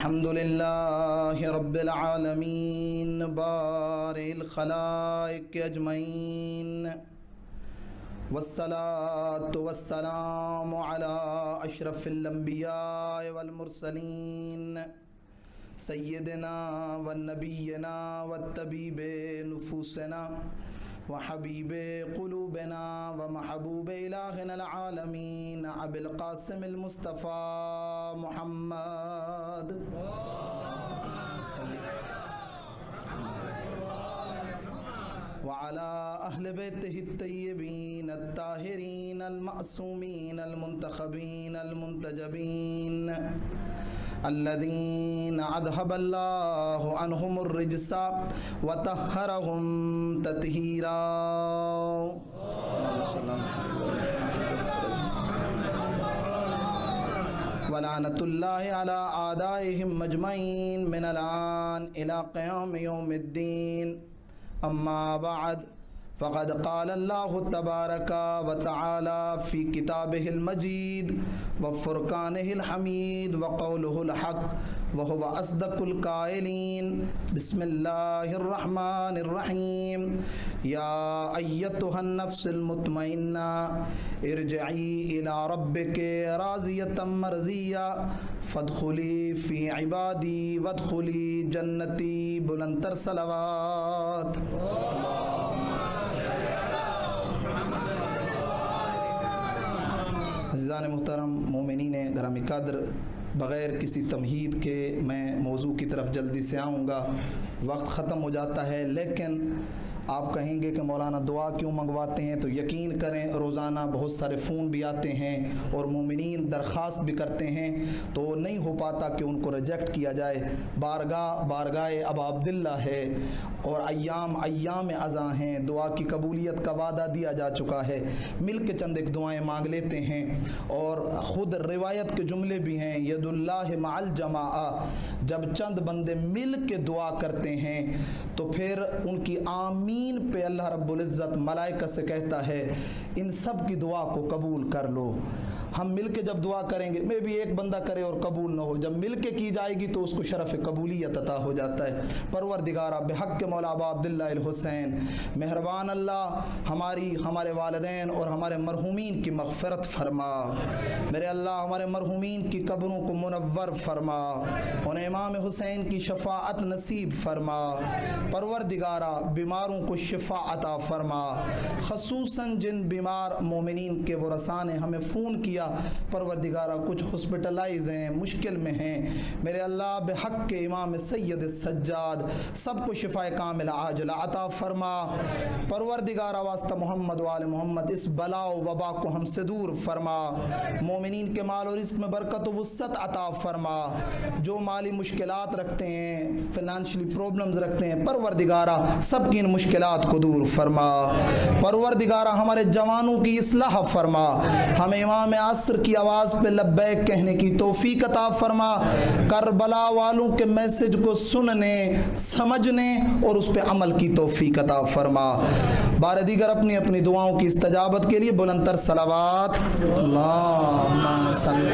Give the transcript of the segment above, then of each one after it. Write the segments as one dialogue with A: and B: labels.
A: الحمد لله رب العالمين بارئ الخلائق أجمعين والصلاة والسلام على أشرف الأنبياء والمرسلين سيدنا ونبينا والطبيب نفوسنا وحبيب قلوبنا ومحبوب إلهنا العالمين أبي القاسم المصطفى محمد وعلى أهل بيته الطيبين الطاهرين المعصومين المنتخبين المنتجبين الذين أذهب الله عنهم الرجس وطهرهم تطهيرا ولعنة الله على أعدائهم أجمعين من الآن إلى قيام يوم الدين. أما بعد فقد قال الله تبارك وتعالى في كتابه المجيد وفرقانه الحميد وقوله الحق وهو أصدق القائلين. بسم الله الرحمن الرحيم. يا أيتها النفس المطمئنة ارجعي إلى ربك راضية مرضية فادخلي في عبادي وادخلي جنتي. بلندتر صلوات. عزیزان محترم مومنین گرامی قدر، بغیر کسی تمہید کے میں موضوع کی طرف جلدی سے آؤں گا. وقت ختم ہو جاتا ہے، لیکن آپ کہیں گے کہ مولانا دعا کیوں منگواتے ہیں، تو یقین کریں روزانہ بہت سارے فون بھی آتے ہیں اور مومنین درخواست بھی کرتے ہیں، تو نہیں ہو پاتا کہ ان کو ریجیکٹ کیا جائے. بارگاہ ابا عبداللہ ہے اور ایام ازاں ہیں، دعا کی قبولیت کا وعدہ دیا جا چکا ہے. مل کے چند ایک دعائیں مانگ لیتے ہیں، اور خود روایت کے جملے بھی ہیں ید اللہ مع الجماعہ. جب چند بندے مل کے دعا کرتے ہیں تو پھر ان کی آمین پہ اللہ رب العزت ملائکہ سے کہتا ہے ان سب کی دعا کو قبول کر لو. ہم مل کے جب دعا کریں گے، میں بھی ایک بندہ کرے اور قبول نہ ہو، جب مل کے کی جائے گی تو اس کو شرف قبولیت عطا ہو جاتا ہے. پروردگارہ بحق کے مولا ابا عبداللہ الحسین، مہربان اللہ ہمارے والدین اور ہمارے مرحومین کی مغفرت فرما. میرے اللہ ہمارے مرحومین کی قبروں کو منور فرما، انہیں امام حسین کی شفاعت نصیب فرما. پروردگارہ بیماروں کو شفا عطا فرما، خصوصاً جن بیمار مومنین کے ورثاء نے ہمیں فون کیا، پروردگارہ کچھ ہسپٹلائز ہیں، مشکل میں ہیں، میرے اللہ بحق کے امام سید السجاد سب کو شفاء کامل عاجل عطا فرما. پروردگارہ واسطہ محمد وآل محمد اس بلا و وبا کو ہم سے دور فرما. مومنین کے مال و رزق میں برکت و وسعت عطا فرما. جو مالی مشکلات رکھتے ہیں، فائنانشلی پرابلمز رکھتے ہیں، پروردگارہ سب کی ان مشکلات کو دور فرما. پروردگارہ ہمارے جوانوں کی اصلاح فرما، ہمیں امام عصر کی آواز پہ لبیک کہنے کی توفیق عطا فرما. کربلا والوں کے میسج کو سننے، سمجھنے اور اس پہ عمل کی توفیق عطا فرما. بار دیگر اپنی اپنی دعاؤں کی استجابت کے لیے بلندتر صلوات. اللہم صلی.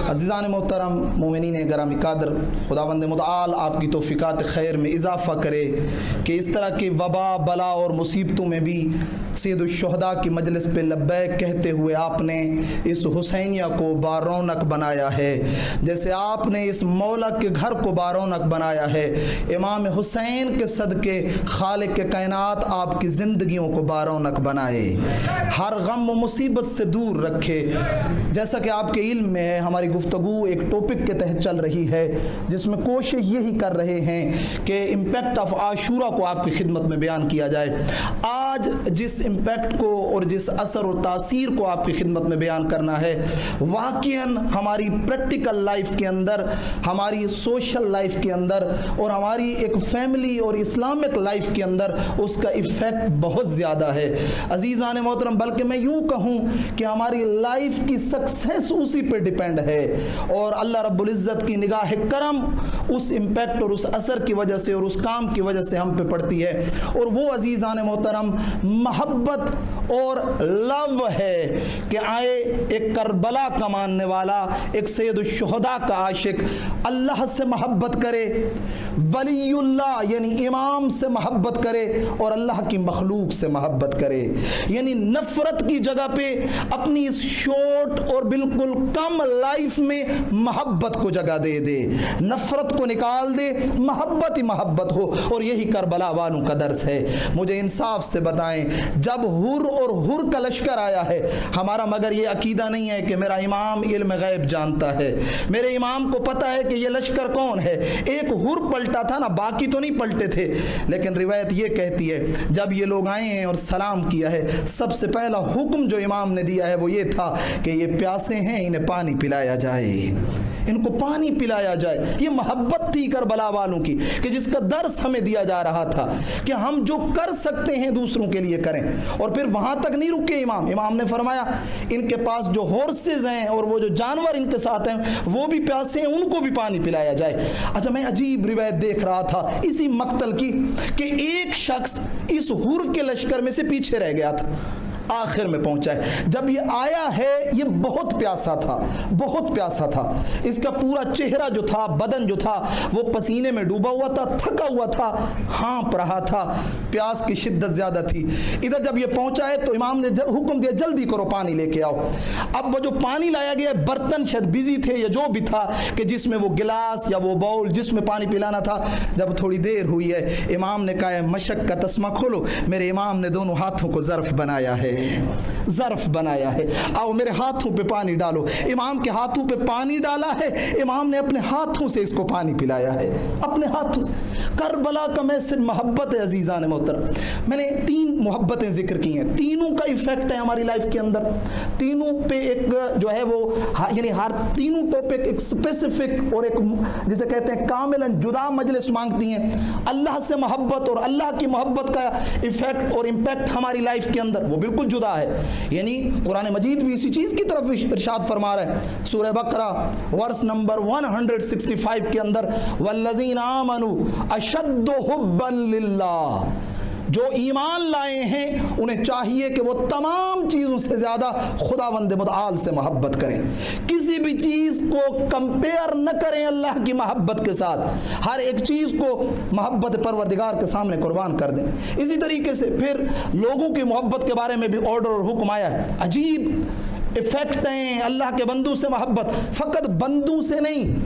A: عزیزان محترم مومنین گرامی قدر، خداوند متعال آپ کی توفیقات خیر میں اضافہ کرے کہ اس طرح کی وبا بلا اور مصیبتوں میں بھی سید الشہداء کی مجلس پہ لبیک کہتے ہوئے آپ نے اس حسینیہ کو بارونق بنایا ہے، جیسے آپ نے اس مولا کے گھر کو بارونق بنایا ہے. امام حسین کے صدقے خالق کے کائنات آپ کی زندگیوں کو بارونق بنائے، ہر غم و مصیبت سے دور رکھے. جیسا کہ آپ کے علم میں ہے، ہماری گفتگو ایک ٹاپک کے تحت چل رہی ہے جس میں کوشش یہی کر رہے ہیں کہ امپیکٹ آف عاشورہ کو آپ کی خدمت میں بیان کیا جائے. آج جس امپیکٹ کو اور جس اثر اور تاثیر کو آپ کی خدمت میں بیان کرنا ہے، واقعاً ہماری پریکٹیکل لائف کے اندر، ہماری سوشل لائف کے اندر اور ہماری ایک فیملی اور اسلامک لائف کے اندر اس کا ایفیکٹ بہت زیادہ ہے. عزیزان محترم، بلکہ میں یوں کہوں کہ ہماری لائف کی سکسیس اسی پہ ڈیپینڈ ہے، اور اللہ رب العزت کی نگاہ کرم اس امپیکٹ اور اس اثر کی وجہ سے اور اس کام کی وجہ سے ہم پہ پڑتی ہے. اور وہ عزیزان محترم محبت محبت اور لو ہے کہ آئے ایک کربلا کا ماننے والا، ایک سید الشہداء کا عاشق اللہ سے محبت کرے، ولی اللہ یعنی امام سے محبت کرے، اور اللہ کی مخلوق سے محبت کرے، یعنی نفرت کی جگہ پہ اپنی اس شارٹ اور بالکل کم لائف میں محبت کو جگہ دے دے، نفرت کو نکال دے، محبت ہی محبت ہو۔ اور یہی کربلا والوں کا درس ہے۔ مجھے انصاف سے بتائیں، جب حر اور حر کا لشکر آیا ہے، ہمارا مگر یہ عقیدہ نہیں ہے کہ میرا امام علم غیب جانتا ہے، میرے امام کو پتہ ہے کہ یہ لشکر کون ہے۔ ایک حر پلٹا تھا نا، باقی تو نہیں پلٹے تھے، لیکن روایت یہ کہتی ہے جب یہ لوگ آئے ہیں اور سلام کیا ہے، سب سے پہلا حکم جو امام نے دیا ہے وہ یہ تھا کہ یہ پیاسے ہیں، انہیں پانی پلایا جائے، ان کو پانی پلایا جائے۔ یہ محبت تھی کربلا والوں کی، کہ جس کا درس ہمیں دیا جا رہا تھا کہ ہم جو کر سکتے ہیں دوسروں کے لیے کریں۔ اور پھر وہاں تک نہیں رکے امام نے فرمایا ان کے پاس جو ہارسز ہیں اور وہ جو جانور ان کے ساتھ ہیں وہ بھی پیاسے ہیں، ان کو بھی پانی پلایا جائے۔ اچھا، میں عجیب روایت دیکھ رہا تھا اسی مقتل کی کہ ایک شخص اس حر کے لشکر میں سے پیچھے رہ گیا تھا، آخر میں پہنچا ہے۔ جب یہ آیا ہے یہ بہت پیاسا تھا، بہت پیاسا تھا، اس کا پورا چہرہ جو تھا، بدن جو تھا وہ پسینے میں ڈوبا ہوا تھا، تھکا ہوا تھا، ہانپ رہا تھا، پیاس کی شدت زیادہ تھی۔ ادھر جب یہ پہنچا ہے تو امام نے حکم دیا جلدی کرو پانی لے کے آؤ۔ اب وہ جو پانی لایا گیا، برتن شاید بزی تھے یا جو بھی تھا کہ جس میں وہ گلاس یا وہ باؤل جس میں پانی پلانا تھا، جب تھوڑی دیر ہوئی ہے امام نے کہا ہے مشق کا تسمہ کھولو۔ میرے امام نے دونوں ہاتھوں کو ظرف بنایا ہے، ظرف بنایا ہے، آؤ میرے ہاتھوں پہ پانی ڈالو۔ امام کے ہاتھوں پہ پانی ڈالا ہے، امام نے اپنے ہاتھوں سے اس کو پانی پلایا ہے، اپنے ہاتھوں سے۔ کربلا کا میسج محبت ہے عزیزان محترم۔ میں نے 3 محبتیں ذکر کی ہیں، تینوں کا ایفیکٹ ہے ہماری لائف کے اندر، تینوں پہ ایک جو ہے وہ یعنی ہر تینوں ٹاپک ایک اسپیسیفک اور ایک جسے کہتے ہیں کاملاً جدا مجلس مانگتی ہیں۔ اللہ سے محبت اور اللہ کی محبت کا ایفیکٹ اور امپیکٹ ہماری لائف کے اندر وہ بالکل جدا ہے۔ یعنی قرآن مجید بھی اسی چیز کی طرف ارشاد فرما رہا ہے، سورہ بقرہ ورس نمبر 165 کے اندر والذین آمنوا اشد حبا للہ، جو ایمان لائے ہیں انہیں چاہیے کہ وہ تمام چیزوں سے زیادہ خداوند متعال سے محبت کریں، کسی بھی چیز کو کمپیئر نہ کریں اللہ کی محبت کے ساتھ، ہر ایک چیز کو محبت پروردگار کے سامنے قربان کر دیں۔ اسی طریقے سے پھر لوگوں کی محبت کے بارے میں بھی آرڈر اور حکم آیا ہے، عجیب ایفیکٹ ہیں اللہ کے بندوں سے محبت، فقط بندوں سے نہیں۔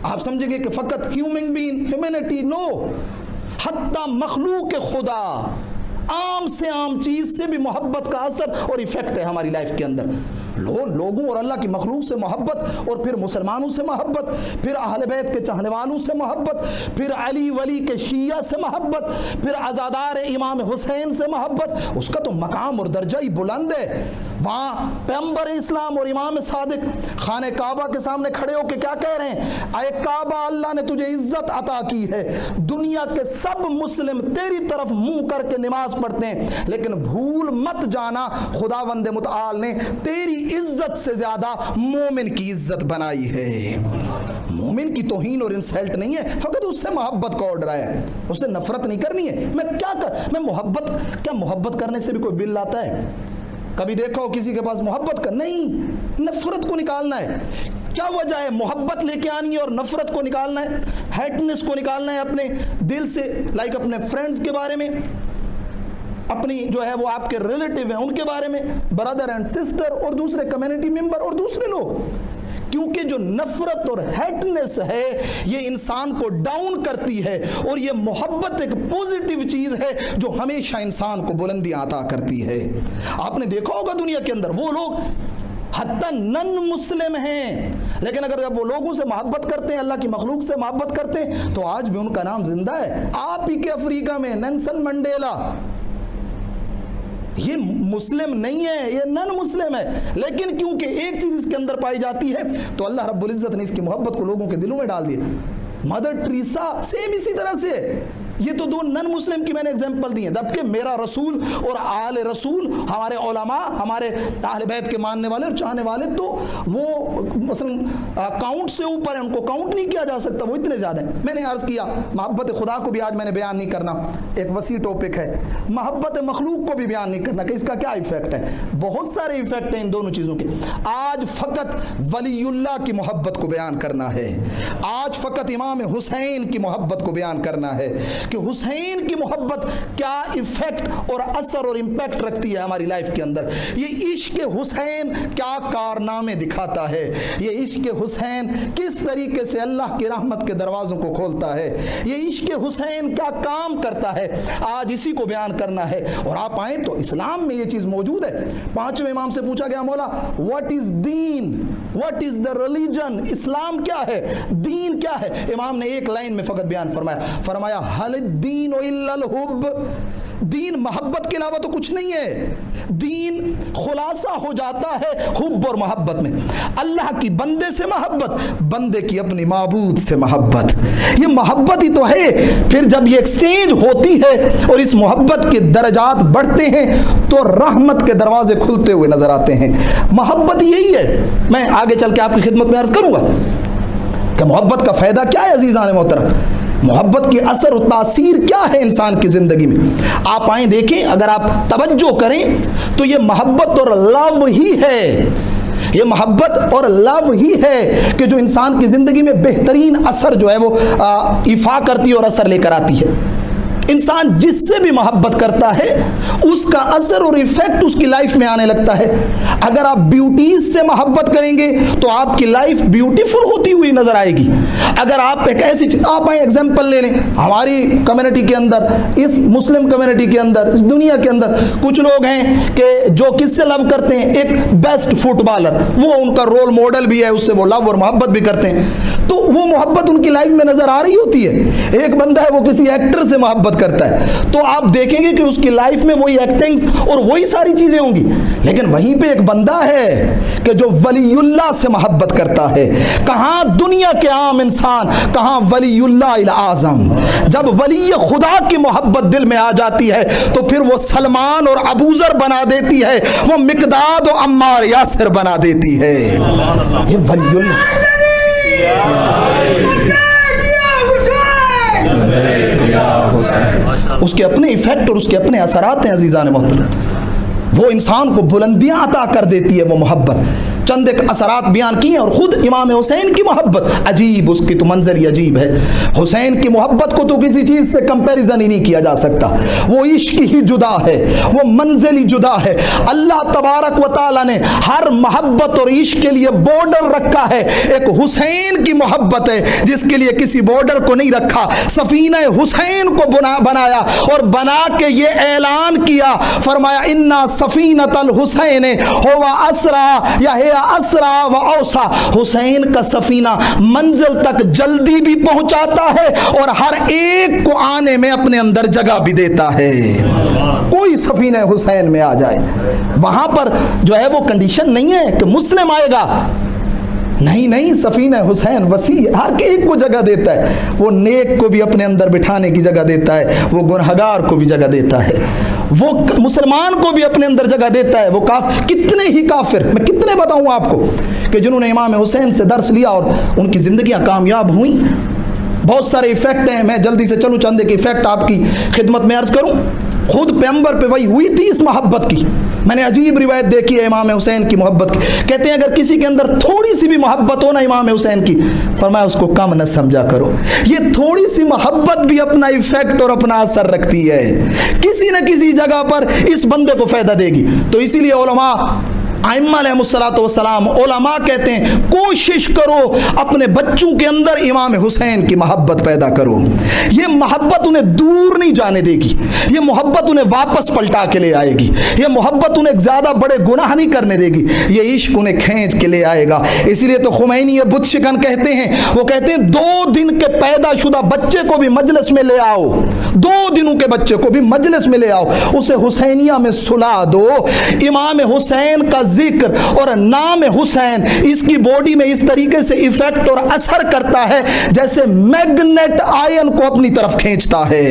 A: آپ سمجھیں گے کہ فقط ہیومن بینگ، ہیومینٹی، نو، حتیٰ مخلوق خدا، عام سے عام چیز سے بھی محبت کا اثر اور ایفیکٹ ہے ہماری لائف کے اندر۔ لوگوں اور اللہ کی مخلوق سے محبت، اور پھر مسلمانوں سے محبت، پھر اہل بیت کے چاہنے والوں سے محبت، پھر علی ولی کے شیعہ سے محبت، پھر عزادار امام حسین سے محبت۔ اس کا تو مقام اور درجہ ہی بلند ہے۔ وہاں پیغمبر اسلام اور امام صادق خانہ کعبہ کے سامنے کھڑے ہو کے کیا کہہ رہے ہیں؟ اے کعبہ، اللہ نے تجھے عزت عطا کی ہے، دنیا کے سب مسلم تیری طرف منہ کر کے نماز پڑھتے ہیں، لیکن بھول مت جانا خداوند متعال نے تیری عزت سے زیادہ مومن کی عزت بنائی ہے۔ مومن کی توہین اور انسلٹ نہیں ہے، فقط اس سے محبت کا آرڈر آیا ہے، اس سے نفرت نہیں کرنی ہے۔ میں محبت کرنے سے بھی کوئی بل آتا ہے؟ کبھی دیکھو کسی کے پاس محبت کا نہیں، نفرت کو نکالنا ہے۔ کیا وجہ ہے؟ محبت لے کے آنی ہے اور نفرت کو نکالنا ہے، ہیٹنس کو نکالنا ہے اپنے دل سے، لائک اپنے فرینڈز کے بارے میں، اپنی جو ہے وہ آپ کے ریلیٹیو ہیں ان کے بارے میں، برادر اینڈ سسٹر اور دوسرے کمیونٹی ممبر اور دوسرے لوگ۔ کیونکہ جو نفرت اور ہیٹنس ہے یہ انسان کو ڈاؤن کرتی ہے، اور یہ محبت ایک پوزیٹیو چیز ہے جو ہمیشہ انسان کو بلندیاں عطا کرتی ہے۔ آپ نے دیکھا ہوگا دنیا کے اندر وہ لوگ حتیٰ نن مسلم ہیں، لیکن اگر وہ لوگوں سے محبت کرتے ہیں، اللہ کی مخلوق سے محبت کرتے ہیں، تو آج بھی ان کا نام زندہ ہے۔ آپ ہی کے افریقہ میں نیلسن منڈیلا، یہ مسلم نہیں ہے، یہ نن مسلم ہے، لیکن کیونکہ ایک چیز اس کے اندر پائی جاتی ہے تو اللہ رب العزت نے اس کی محبت کو لوگوں کے دلوں میں ڈال دیا۔ مدر ٹریسا سیم اسی طرح سے، یہ تو دو نن مسلم کی میں نے ایگزامپل دی ہیں، جبکہ میرا رسول اور آل رسول، ہمارے علماء، ہمارے اہل بیت کے ماننے والے اور چاہنے والے تو وہ مثلا کاؤنٹ سے اوپر ہیں، ان کو کاؤنٹ نہیں کیا جا سکتا، وہ اتنے زیادہ ہیں۔ میں نے عرض کیا محبت خدا کو بھی آج میں نے بیان نہیں کرنا، ایک وسیع ٹاپک ہے، محبت مخلوق کو بھی بیان نہیں کرنا کہ اس کا کیا ایفیکٹ ہے، بہت سارے ایفیکٹ ہیں ان دونوں چیزوں کے۔ آج فقط ولی اللہ کی محبت کو بیان کرنا ہے، آج فقط امام حسین کی محبت کو بیان کرنا ہے کہ حسین کی محبت کیا ایفیکٹ اور اثر اور امپیکٹ رکھتی ہے ہماری لائف کے اندر، یہ عشق حسین کیا کارنامے دکھاتا ہے، یہ عشق حسین کس طریقے سے اللہ کی رحمت کے دروازوں کو کھولتا ہے، یہ عشق حسین کیا کام کرتا ہے، آج اسی کو بیان کرنا ہے۔ اور آپ آئیں تو اسلام میں یہ چیز موجود ہے۔ پانچویں امام سے پوچھا گیا مولا what is then, what is the religion، اسلام کیا ہے، دین کیا ہے؟ امام نے ایک لائن میں فقط بیان فرمایا حل الدین الا الحب، دین محبت کے علاوہ تو کچھ نہیں ہے، دین خلاصہ ہو جاتا ہے حب اور محبت میں، اللہ کی بندے سے محبت، بندے کی اپنی معبود سے محبت، یہ محبت ہی تو ہے۔ پھر جب یہ ایکسچینج ہوتی ہے اور اس محبت کے درجات بڑھتے ہیں تو رحمت کے دروازے کھلتے ہوئے نظر آتے ہیں۔ محبت یہی ہے، میں آگے چل کے آپ کی خدمت میں عرض کروں گا کہ محبت کا فائدہ کیا ہے عزیزان محترم، محبت کی اثر و تاثیر کیا ہے انسان کی زندگی میں۔ آپ آئیں دیکھیں، اگر آپ توجہ کریں تو یہ محبت اور لو ہی ہے، یہ محبت اور لو ہی ہے کہ جو انسان کی زندگی میں بہترین اثر جو ہے وہ ایفا کرتی ہے اور اثر لے کر آتی ہے۔ انسان جس سے بھی محبت کرتا ہے اس کا اثر اور ایفیکٹ اس کی لائف میں آنے لگتا ہے۔ اگر آپ بیوٹیز سے محبت کریں گے تو آپ کی لائف بیوٹیفل ہوتی ہوئی نظر آئے گی۔ اگر آپ ایک ایسی چیز، آپ آئیں ایگزامپل لے لیں، ہماری کمیونٹی کے اندر، اس مسلم کمیونٹی کے اندر، اس دنیا کے اندر کچھ لوگ ہیں کہ جو کس سے لو کرتے ہیں، ایک بیسٹ فٹ بالر، وہ ان کا رول ماڈل بھی ہے، اس سے وہ لو اور محبت بھی کرتے ہیں، تو وہ محبت ان کی لائف میں نظر آ رہی ہوتی ہے۔ ایک بندہ ہے وہ کسی ایکٹر سے محبت کرتا ہے تو آپ دیکھیں گے کہ اس کی لائف میں وہی ایکٹنگز اور وہی ساری چیزیں ہوں گی، لیکن وہیں پہ ایک بندہ ہے کہ جو ولی اللہ سے محبت کرتا ہے، کہاں دنیا کے عام انسان، کہاں ولی اللہ الاعظم۔ جب ولی خدا کی محبت دل میں آ جاتی ہے تو پھر وہ سلمان اور ابوذر بنا دیتی ہے، وہ مقداد و عمار یاسر بنا دیتی ہے۔ یہ ولی اللہ، اس کے اپنے ایفیکٹ اور اس کے اپنے اثرات ہیں عزیزان محترم، وہ انسان کو بلندیاں عطا کر دیتی ہے وہ محبت۔ چند ایک اثرات بیان کیے ہیں، اور خود امام حسین کی محبت عجیب، اس کی تو منظر ہی عجیب ہے۔ حسین کی محبت کو تو کسی چیز سے کمپیریزن ہی نہیں کیا جا سکتا، وہ عشق ہی جدا ہے، وہ منزل ہی جدا ہے۔ اللہ تبارک و تعالیٰ نے ہر محبت اور عشق کے لیے بارڈر رکھا ہے، ایک حسین کی محبت ہے جس کے لیے کسی بارڈر کو نہیں رکھا، سفینہ حسین کو بنایا اور بنا کے یہ اعلان کیا، فرمایا انا سفینۃ الحسین ہوا اسرا یا اسرا و اوسا، حسین کا سفینہ منزل تک جلدی بھی پہنچاتا ہے اور ہر ایک کو آنے میں اپنے اندر جگہ بھی دیتا ہے۔ کوئی سفینہ حسین میں آ جائے، وہاں پر جو ہے وہ کنڈیشن نہیں ہے کہ مسلم آئے گا، نہیں، سفینہ حسین وسیع، ہر ایک کو جگہ دیتا ہے، وہ نیک کو بھی اپنے اندر بٹھانے کی جگہ دیتا ہے، وہ گنہگار کو بھی جگہ دیتا ہے، وہ مسلمان کو بھی اپنے اندر جگہ دیتا ہے، وہ کتنے ہی کافر، میں کتنے بتاؤں آپ کو کہ جنہوں نے امام حسین سے درس لیا اور ان کی زندگیاں کامیاب ہوئیں۔ بہت سارے ایفیکٹ ہیں، میں جلدی سے چلوں، چند ایک ایفیکٹ آپ کی خدمت میں عرض کروں۔ خود پیغمبر پہ وہی ہوئی تھی اس محبت کی، میں نے عجیب روایت دیکھی ہے امام حسین کی محبت کی، کہتے ہیں اگر کسی کے اندر تھوڑی سی بھی محبت ہو نا امام حسین کی، فرمایا اس کو کم نہ سمجھا کرو، یہ تھوڑی سی محبت بھی اپنا ایفیکٹ اور اپنا اثر رکھتی ہے، کسی نہ کسی جگہ پر اس بندے کو فائدہ دے گی۔ تو اسی لیے علماء ائمہ علیہ الصلوۃ والسلام، علماء کہتے ہیں کوشش کرو اپنے بچوں کے اندر امام حسین کی محبت پیدا کرو، یہ محبت انہیں دور نہیں جانے دے گی، یہ محبت انہیں واپس پلٹا کے لے آئے گی، یہ محبت انہیں زیادہ بڑے گناہ نہیں کرنے دے گی، یہ عشق انہیں کھینچ کے لے آئے گا۔ اسی لیے تو خمینی یہ بت شکن کہتے ہیں، وہ کہتے ہیں 2 دن کے پیدا شدہ بچے کو بھی مجلس میں لے آؤ، 2 دنوں کے بچے کو بھی مجلس میں لے آؤ، اسے حسینیہ میں سلا دو، امام حسین کا ذکر اور نام حسین اس کی باڈی میں اس طریقے سے ایفیکٹ اور اثر کرتا ہے جیسے میگنیٹ آئن کو اپنی طرف کھینچتا ہے.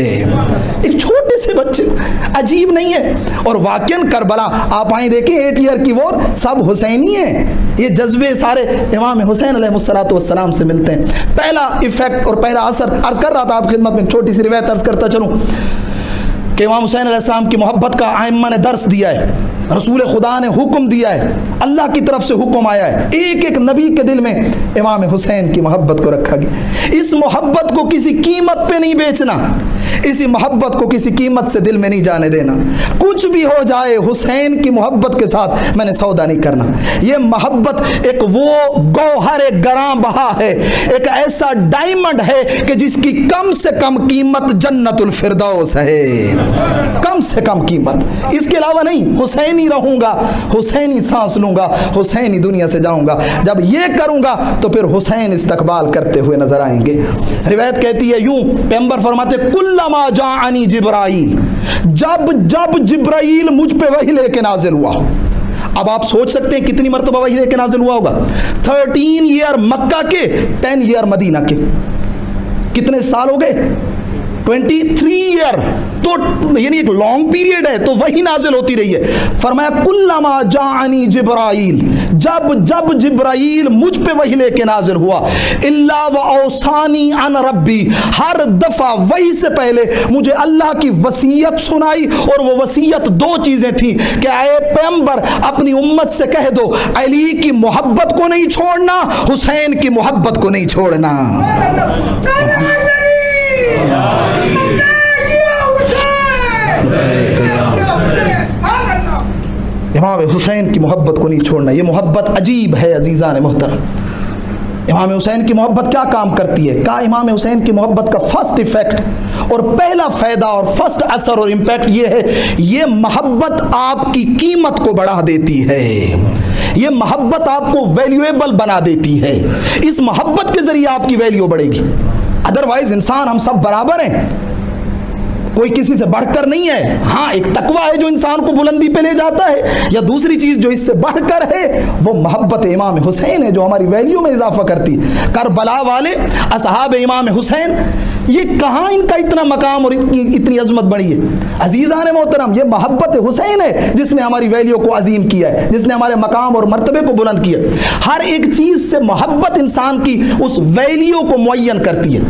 A: ایک چھوٹے سے بچے, عجیب نہیں ہے؟ اور واقعاً کربلا آپ آئیں دیکھیں 8 ایئر کی وار سب حسینی ہیں. یہ جذبے سارے امام حسین علیہ السلام سے ملتے ہیں. پہلا ایفیکٹ اور پہلا اثر عرض کر رہا تھا آپ خدمت میں, چھوٹی سی روایت عرض کرتا چلوں کہ امام حسین علیہ السلام کی محبت کا ائمہ نے درس دیا ہے, رسول خدا نے حکم دیا ہے, اللہ کی طرف سے حکم آیا ہے, ایک ایک نبی کے دل میں امام حسین کی محبت کو رکھا گیا. اس محبت کو کسی قیمت پہ نہیں بیچنا, اسی محبت کو کسی قیمت سے دل میں نہیں جانے دینا. کچھ بھی ہو جائے حسین کی محبت کے ساتھ میں نے سودا نہیں کرنا. یہ محبت ایک وہ گوہر گراں بہا ہے, ایک ایسا ڈائمنڈ ہے کہ جس کی کم سے کم قیمت جنت الفردوس ہے, کم سے کم قیمت. اس کے علاوہ نہیں, حسینی رہوں گا, حسینی سانس لوں گا, حسینی دنیا سے جاؤں گا. جب یہ کروں گا تو پھر حسین استقبال کرتے ہوئے نظر آئیں گے. روایت کہتی ہے یوں, پیغمبر فرماتے کلما جاءنی جبرائیل, جب جب جبرائیل مجھ پہ وحی لے کے نازل ہوا. اب آپ سوچ سکتے ہیں کتنی مرتبہ وحی لے کے نازل ہوا ہوگا. 13 ایئر مکہ کے, 10 ایئر مدینہ کے, کتنے سال ہو گئے؟ 23 ایئر. تو یعنی ایک لانگ پیریڈ ہے, تو وہی نازل ہوتی رہی ہے. فرمایا کلما جاءنی جبرائیل, جب جب جبرائیل مجھ پہ وحی لے کے نازل ہوا, الا واوصانی عن ربی, ہر دفعہ وحی سے پہلے مجھے اللہ کی وصیت سنائی, اور وہ وصیت 2 چیزیں تھیں کہ اے پیغمبر اپنی امت سے کہہ دو علی کی محبت کو نہیں چھوڑنا, حسین کی محبت کو نہیں چھوڑنا. امام حسین کی محبت کو نہیں چھوڑنا. یہ محبت عجیب ہے عزیزان محترم. امام حسین کی محبت کیا کام کرتی ہے؟ کہا امام حسین کی محبت کا فرسٹ ایفیکٹ اور پہلا فائدہ اور فرسٹ اثر اور امپیکٹ یہ ہے, یہ محبت آپ کی قیمت کو بڑھا دیتی ہے, یہ محبت آپ کو ویلیویبل بنا دیتی ہے. اس محبت کے ذریعے آپ کی ویلیو بڑھے گی. ادروائز انسان ہم سب برابر ہیں, کوئی کسی سے بڑھ کر نہیں ہے. ہاں ایک تقویٰ ہے جو انسان کو بلندی پہ لے جاتا ہے, یا دوسری چیز جو اس سے بڑھ کر ہے وہ محبت امام حسین ہے جو ہماری ویلیو میں اضافہ کرتی. کربلا والے اصحاب امام حسین, یہ کہاں ان کا اتنا مقام اور اتنی عظمت بڑھی ہے؟ عزیزان محترم, یہ محبت حسین ہے جس نے ہماری ویلیو کو عظیم کیا ہے, جس نے ہمارے مقام اور مرتبے کو بلند کیا. ہر ایک چیز سے محبت انسان کی اس ویلیو کو معین کرتی ہے.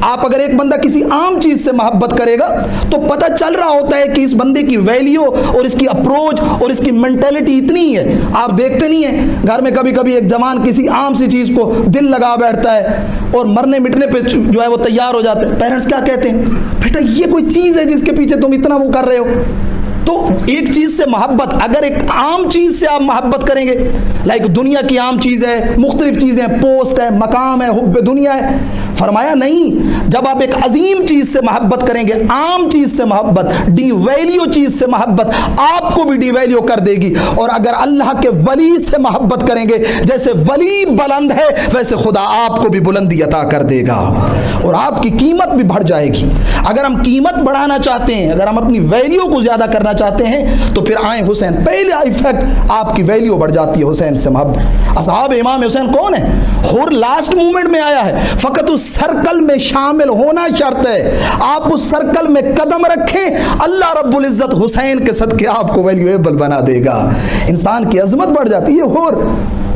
A: آپ اگر ایک بندہ کسی عام چیز سے محبت کرے گا تو پتہ چل رہا ہوتا ہے کہ اس بندے کی ویلیو اور اس کی اپروچ اور اس کی مینٹیلٹی اتنی ہی ہے. آپ دیکھتے نہیں ہیں گھر میں کبھی کبھی ایک جوان کسی عام سی چیز کو دل لگا بیٹھتا ہے اور مرنے مٹنے پہ جو ہے وہ تیار ہو جاتے ہیں. پیرنٹس کیا کہتے ہیں, بیٹا یہ کوئی چیز ہے جس کے پیچھے تم اتنا وہ کر رہے ہو. تو ایک چیز سے محبت, اگر ایک عام چیز سے آپ محبت کریں گے, لائک دنیا کی عام چیز ہے, مختلف چیزیں, پوسٹ ہے, مقام ہے, حب دنیا ہے, فرمایا نہیں, جب آپ ایک عظیم چیز سے محبت کریں گے, عام چیز سے محبت, ڈی ویلیو چیز سے محبت آپ کو بھی ڈی ویلیو کر دے گی. اور اگر اللہ کے ولی سے محبت کریں گے, جیسے ولی بلند ہے ویسے خدا آپ کو بھی بلندی عطا کر دے گا اور آپ کی قیمت بھی بڑھ جائے گی. اگر ہم قیمت بڑھانا چاہتے ہیں, اگر ہم اپنی ویلیو کو زیادہ کرنا چاہتے ہیں تو پھر آئیں حسین. پہلے ایفیکٹ آپ کی ویلیو بڑھ جاتی ہے حسین سے محبت. اصحاب امام حسین کون ہے؟ اور لاسٹ مومنٹ میں آیا ہے, فقط اس سرکل میں شامل ہونا شرط ہے. آپ اس سرکل میں قدم رکھیں, اللہ رب العزت حسین کے صدقے آپ کو ویلیویبل بنا دے گا. انسان کی عظمت بڑھ جاتی ہے. اور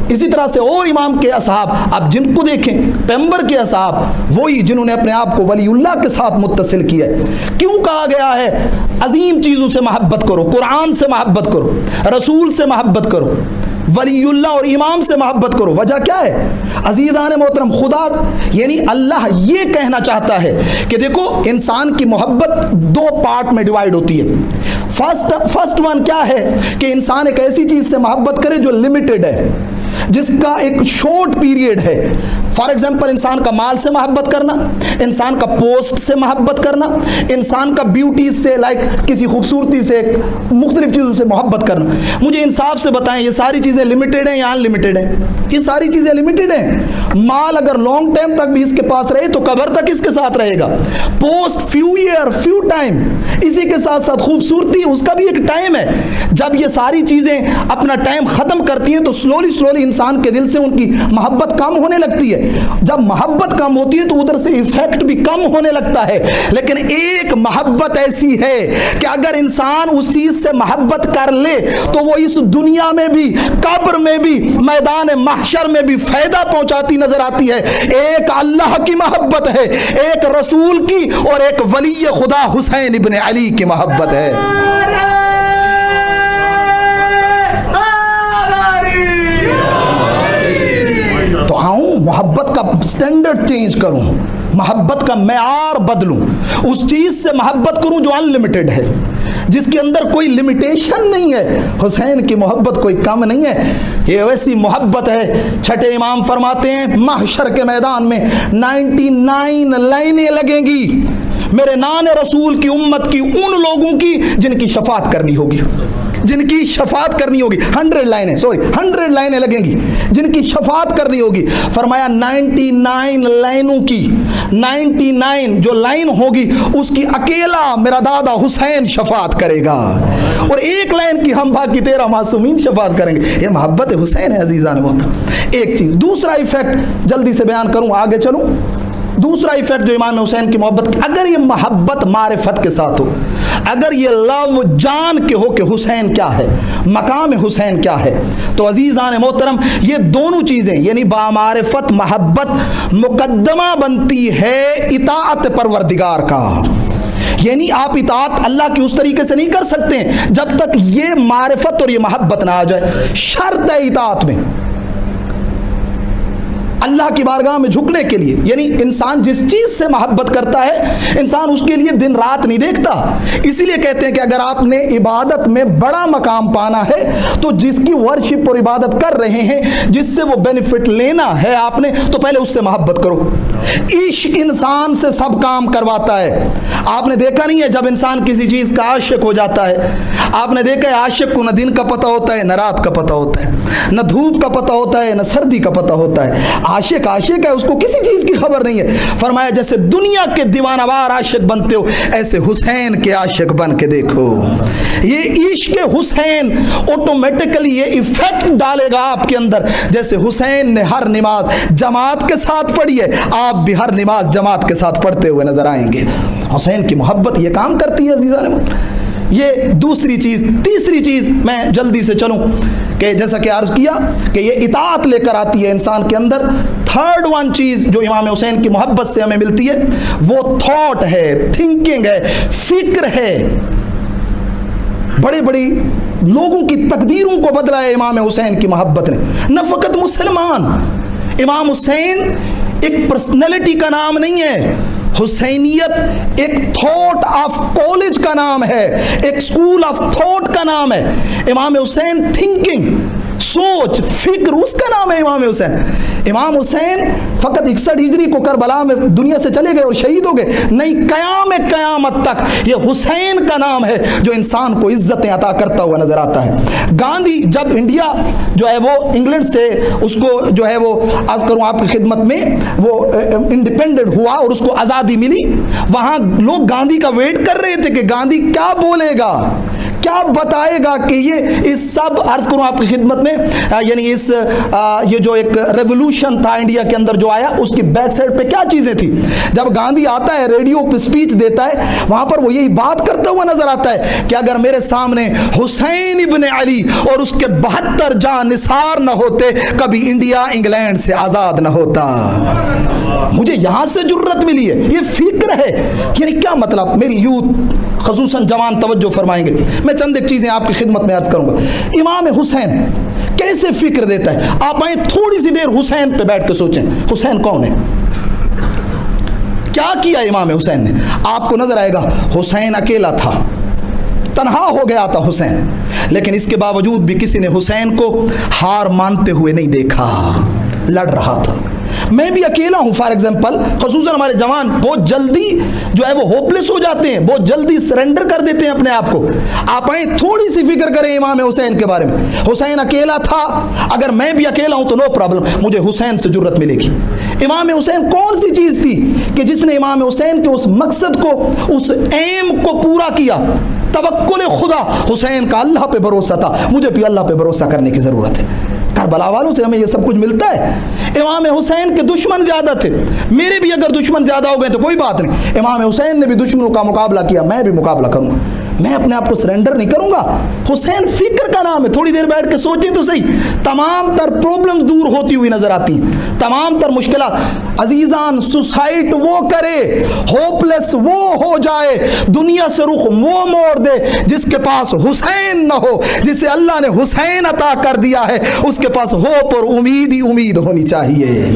A: اسی طرح سے اور امام کے اصحاب آپ جن کو دیکھیں, پیغمبر کے اصحاب وہی جنہوں نے اپنے آپ کو ولی اللہ کے ساتھ متصل کیا ہے. کیوں کہا گیا ہے عظیم چیزوں سے محبت کرو, قرآن سے محبت کرو, رسول سے محبت کرو, ولی اللہ اور امام سے محبت کرو؟ وجہ کیا ہے عزیزان محترم؟ خدا یعنی اللہ یہ کہنا چاہتا ہے کہ دیکھو انسان کی محبت 2 پارٹ میں ڈیوائیڈ ہوتی ہے. فرسٹ ون کیا ہے کہ انسان ایک ایسی چیز سے محبت کرے جو لمیٹڈ ہے, جس کا ایک شارٹ پیریڈ ہے. فار ایگزامپل انسان کا مال سے محبت کرنا, انسان کا پوسٹ سے محبت کرنا, انسان کا بیوٹی سے لائک کسی خوبصورتی سے, مختلف چیزوں سے محبت کرنا. مجھے انصاف سے بتائیں یہ ساری چیزیں لمیٹڈ ہیں یا ان لمیٹڈ ہیں؟ یہ ساری چیزیں لمیٹڈ ہیں. مال اگر لانگ ٹائم تک بھی اس کے پاس رہے تو قبر تک اس کے ساتھ رہے گا. Post few year few time, اسی کے ساتھ ساتھ خوبصورتی اس کا بھی ایک ٹائم ہے. جب یہ ساری چیزیں اپنا ٹائم ختم کرتی ہیں تو سلولی انسان کے دل سے ان کی محبت کم ہونے لگتی ہے. جب محبت کم ہوتی ہے تو ادھر سے ایفیکٹ بھی کم ہونے لگتا ہے. لیکن ایک محبت ایسی ہے کہ اگر انسان اس چیز سے محبت کر لے تو وہ اس دنیا میں بھی, قبر میں بھی, میدان محشر میں بھی فائدہ پہنچاتی نظر آتی ہے. ایک اللہ کی محبت ہے, ایک رسول کی, اور ایک ولی خدا حسین ابن علی کی محبت ہے. تو آؤں محبت کا سٹینڈرڈ چینج کروں, محبت کا معیار بدلوں, اس چیز سے محبت کروں جو ان لمیٹڈ ہے, جس کے اندر کوئی لمیٹیشن نہیں ہے. حسین کی محبت کوئی کم نہیں ہے, یہ ویسی محبت ہے. چھٹے امام فرماتے ہیں محشر کے میدان میں 99 لائنیں لگیں گی میرے نان رسول کی امت کی, ان لوگوں کی جن کی شفاعت کرنی ہوگی, جن کی شفاعت کرنی ہوگی. 100 لائنیں لگیں گی جن کی شفاعت کرنی ہوگی. فرمایا 99 لائنوں کی 99 جو لائن ہوگی اس کی اکیلا میرا دادا حسین شفاعت کرے گا, اور ایک لائن کی ہم باقی 13 معصومین شفاعت کریں گے. یہ محبت حسین ہے عزیزان محترم. ایک چیز. دوسرا ایفیکٹ جلدی سے بیان کروں, آگے چلوں. دوسرا ایفیکٹ جو امام حسین کی محبت کی, اگر یہ محبت معرفت کے ساتھ ہو, اگر یہ لو جان کے ہو کہ حسین کیا ہے, مقام حسین کیا ہے, تو عزیزان محترم یہ دونوں چیزیں یعنی بامعرفت محبت مقدمہ بنتی ہے اطاعت پروردگار کا. یعنی آپ اطاعت اللہ کی اس طریقے سے نہیں کر سکتے جب تک یہ معرفت اور یہ محبت نہ آ جائے. شرط ہے اطاعت میں اللہ کی بارگاہ میں جھکنے کے لیے, یعنی انسان جس چیز سے محبت کرتا ہے انسان اس کے لیے دن رات نہیں دیکھتا. اسی لیے کہتے ہیں کہ اگر آپ نے عبادت میں بڑا مقام پانا ہے تو جس کی ورشپ اور عبادت کر رہے ہیں, جس سے وہ بینیفٹ لینا ہے آپ نے, تو پہلے اس سے محبت کرو. عشق انسان سے سب کام کرواتا ہے. آپ نے دیکھا نہیں ہے جب انسان کسی چیز کا عاشق ہو جاتا ہے, آپ نے دیکھا ہے عاشق کو نہ دن کا پتہ ہوتا ہے نہ رات کا پتہ ہوتا ہے, نہ دھوپ کا پتہ ہوتا ہے نہ سردی کا پتہ ہوتا ہے. عاشق ہے, اس کو کسی چیز کی خبر نہیں ہے. فرمایا جیسے دنیا کے دیوانہ وار عاشق بنتے ہو ایسے حسین کے عاشق بن کے دیکھو. یہ عشق حسین آٹومیٹکلی یہ ایفیکٹ ڈالے گا آپ کے اندر. جیسے حسین نے ہر نماز جماعت کے ساتھ پڑھی ہے, آپ بھی ہر نماز جماعت کے ساتھ پڑھتے ہوئے نظر آئیں گے. حسین کی محبت یہ کام کرتی ہے عزیزان. یہ دوسری چیز. تیسری چیز میں جلدی سے چلوں کہ جیسا کہ عرض کیا کہ یہ اطاعت لے کر آتی ہے انسان کے اندر. تھرڈ ون چیز جو امام حسین کی محبت سے ہمیں ملتی ہے وہ تھاٹ ہے, تھنکنگ ہے, فکر ہے. بڑے بڑے لوگوں کی تقدیروں کو بدلا ہے امام حسین کی محبت نے. نہ فقط مسلمان, امام حسین ایک پرسنالٹی کا نام نہیں ہے, حسینیت ایک تھاٹ آف کالج کا نام ہے, ایک اسکول آف تھاٹ کا نام ہے. امام حسین تھنکنگ, سوچ, فکر, اس کا نام ہے امام حسین. امام حسین فقط 61 ہجری کو کربلا میں دنیا سے چلے گئے اور شہید ہو گئے نہیں, قیامت تک یہ حسین کا نام ہے جو انسان کو عزتیں عطا کرتا ہوا نظر آتا ہے. گاندھی جب انڈیا جو ہے وہ انگلینڈ سے اس کو جو ہے وہ عرض کروں آپ کی خدمت میں وہ انڈیپینڈنٹ ہوا اور اس کو آزادی ملی, وہاں لوگ گاندھی کا ویٹ کر رہے تھے کہ گاندھی کیا بولے گا, کیا بتائے گا کہ یہ اس سب عرض کروں آپ کی خدمت میں یعنی اس یہ جو ایک ریولوشن تھا انڈیا کے اندر جو آیا اس کی بیک سائڈ پہ کیا چیزیں تھیں. جب گاندھی آتا ہے ریڈیو پہ سپیچ دیتا ہے وہاں پر وہ یہی بات کرتا ہوا نظر آتا ہے کہ اگر میرے سامنے حسین ابن علی اور اس کے 72 جاں نثار نہ ہوتے کبھی انڈیا انگلینڈ سے آزاد نہ ہوتا. مجھے یہاں سے جرت ملی ہے, یہ فکر ہے. یعنی کیا مطلب, میری یوتھ خصوصاً جوان توجہ فرمائیں گے. میں چند ایک چیزیں آپ کی خدمت میں عرض کروں گا. امام حسین کیسے فکر دیتا ہے, آپ آئیں تھوڑی سی دیر حسین پہ بیٹھ کے سوچیں حسین کون ہے, کیا کیا امام حسین نے. آپ کو نظر آئے گا حسین اکیلا تھا, تنہا ہو گیا تھا حسین، لیکن اس کے باوجود بھی کسی نے حسین کو ہار مانتے ہوئے نہیں دیکھا، لڑ رہا تھا۔ میں بھی اکیلا ہوں فار ایگزامپل، خصوصاً ہمارے جوان بہت جلدی جو ہے وہ ہوپلیس ہو جاتے ہیں، بہت جلدی سرنڈر کر دیتے ہیں اپنے آپ کو۔ آپ آئیں تھوڑی سی فکر کریں امام حسین کے بارے میں، حسین اکیلا تھا، اگر میں بھی اکیلا ہوں تو نو پرابلم، مجھے حسین سے جرت ملے گی۔ امام حسین کون سی چیز تھی کہ جس نے امام حسین کے اس مقصد کو، اس ایم کو پورا کیا؟ توکل خدا، حسین کا اللہ پہ بھروسہ تھا، مجھے بھی اللہ پہ بھروسہ کرنے کی ضرورت ہے۔ کربلا والوں سے ہمیں یہ سب کچھ ملتا ہے۔ امام حسین کے دشمن زیادہ تھے، میرے بھی اگر دشمن زیادہ ہو گئے تو کوئی بات نہیں، امام حسین نے بھی دشمنوں کا مقابلہ کیا، میں بھی مقابلہ کروں گا، میں اپنے آپ کو سرنڈر نہیں کروں گا۔ حسین فکر کا نام ہے، تھوڑی دیر بیٹھ کے سوچیں تو صحیح، تمام تر پرابلمز دور ہوتی ہوئی نظر آتی ہیں، تمام تر مشکلات۔ عزیزان، سوسائٹ وہ کرے، ہوپلیس وہ ہو جائے، دنیا سے رخ وہ موڑ دے جس کے پاس حسین نہ ہو، جسے اللہ نے حسین عطا کر دیا ہے، اس کے پاس ہوپ اور امید ہی امید ہونی چاہیے۔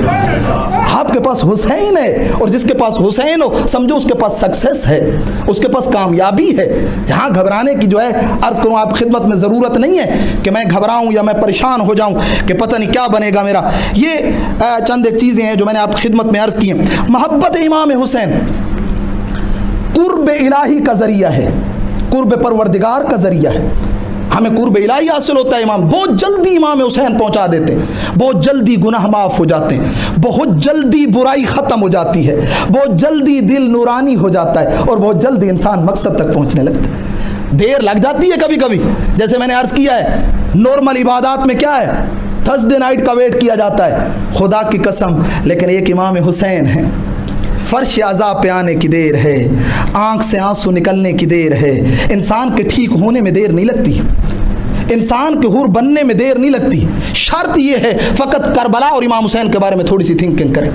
A: آپ کے پاس حسین ہے، اور جس کے پاس حسین ہو سمجھو اس کے پاس سکسیس ہے، اس کے پاس کامیابی ہے۔ یہاں گھبرانے کی جو ہے عرض کروں آپ خدمت میں ضرورت نہیں ہے کہ میں گھبراؤں یا میں پریشان ہو جاؤں کہ پتہ نہیں کیا بنے گا میرا۔ یہ چند ایک چیزیں ہیں جو میں نے آپ خدمت میں عرض کی ہیں۔ محبت امام حسین قرب الہی کا ذریعہ ہے، قرب پروردگار کا ذریعہ ہے، ہمیں قرب الہی حاصل ہوتا ہے۔ امام بہت جلدی امام حسین پہنچا دیتے ہیں، بہت جلدی گناہ معاف ہو جاتے ہیں، بہت جلدی برائی ختم ہو جاتی ہے، بہت جلدی دل نورانی ہو جاتا ہے، اور بہت جلدی انسان مقصد تک پہنچنے لگتا ہے۔ دیر لگ جاتی ہے کبھی کبھی، جیسے میں نے عرض کیا ہے نارمل عبادات میں کیا ہے، تھرسڈے نائٹ کا ویٹ کیا جاتا ہے، خدا کی قسم لیکن ایک امام حسین ہے، فرش عذاب پہ آنے کی دیر ہے، آنکھ سے آنسو نکلنے کی دیر ہے، انسان کے ٹھیک ہونے میں دیر نہیں لگتی، انسان کے حور بننے میں دیر نہیں لگتی۔ شرط یہ ہے فقط کربلا اور امام حسین کے بارے میں تھوڑی سی تھنکنگ کریں،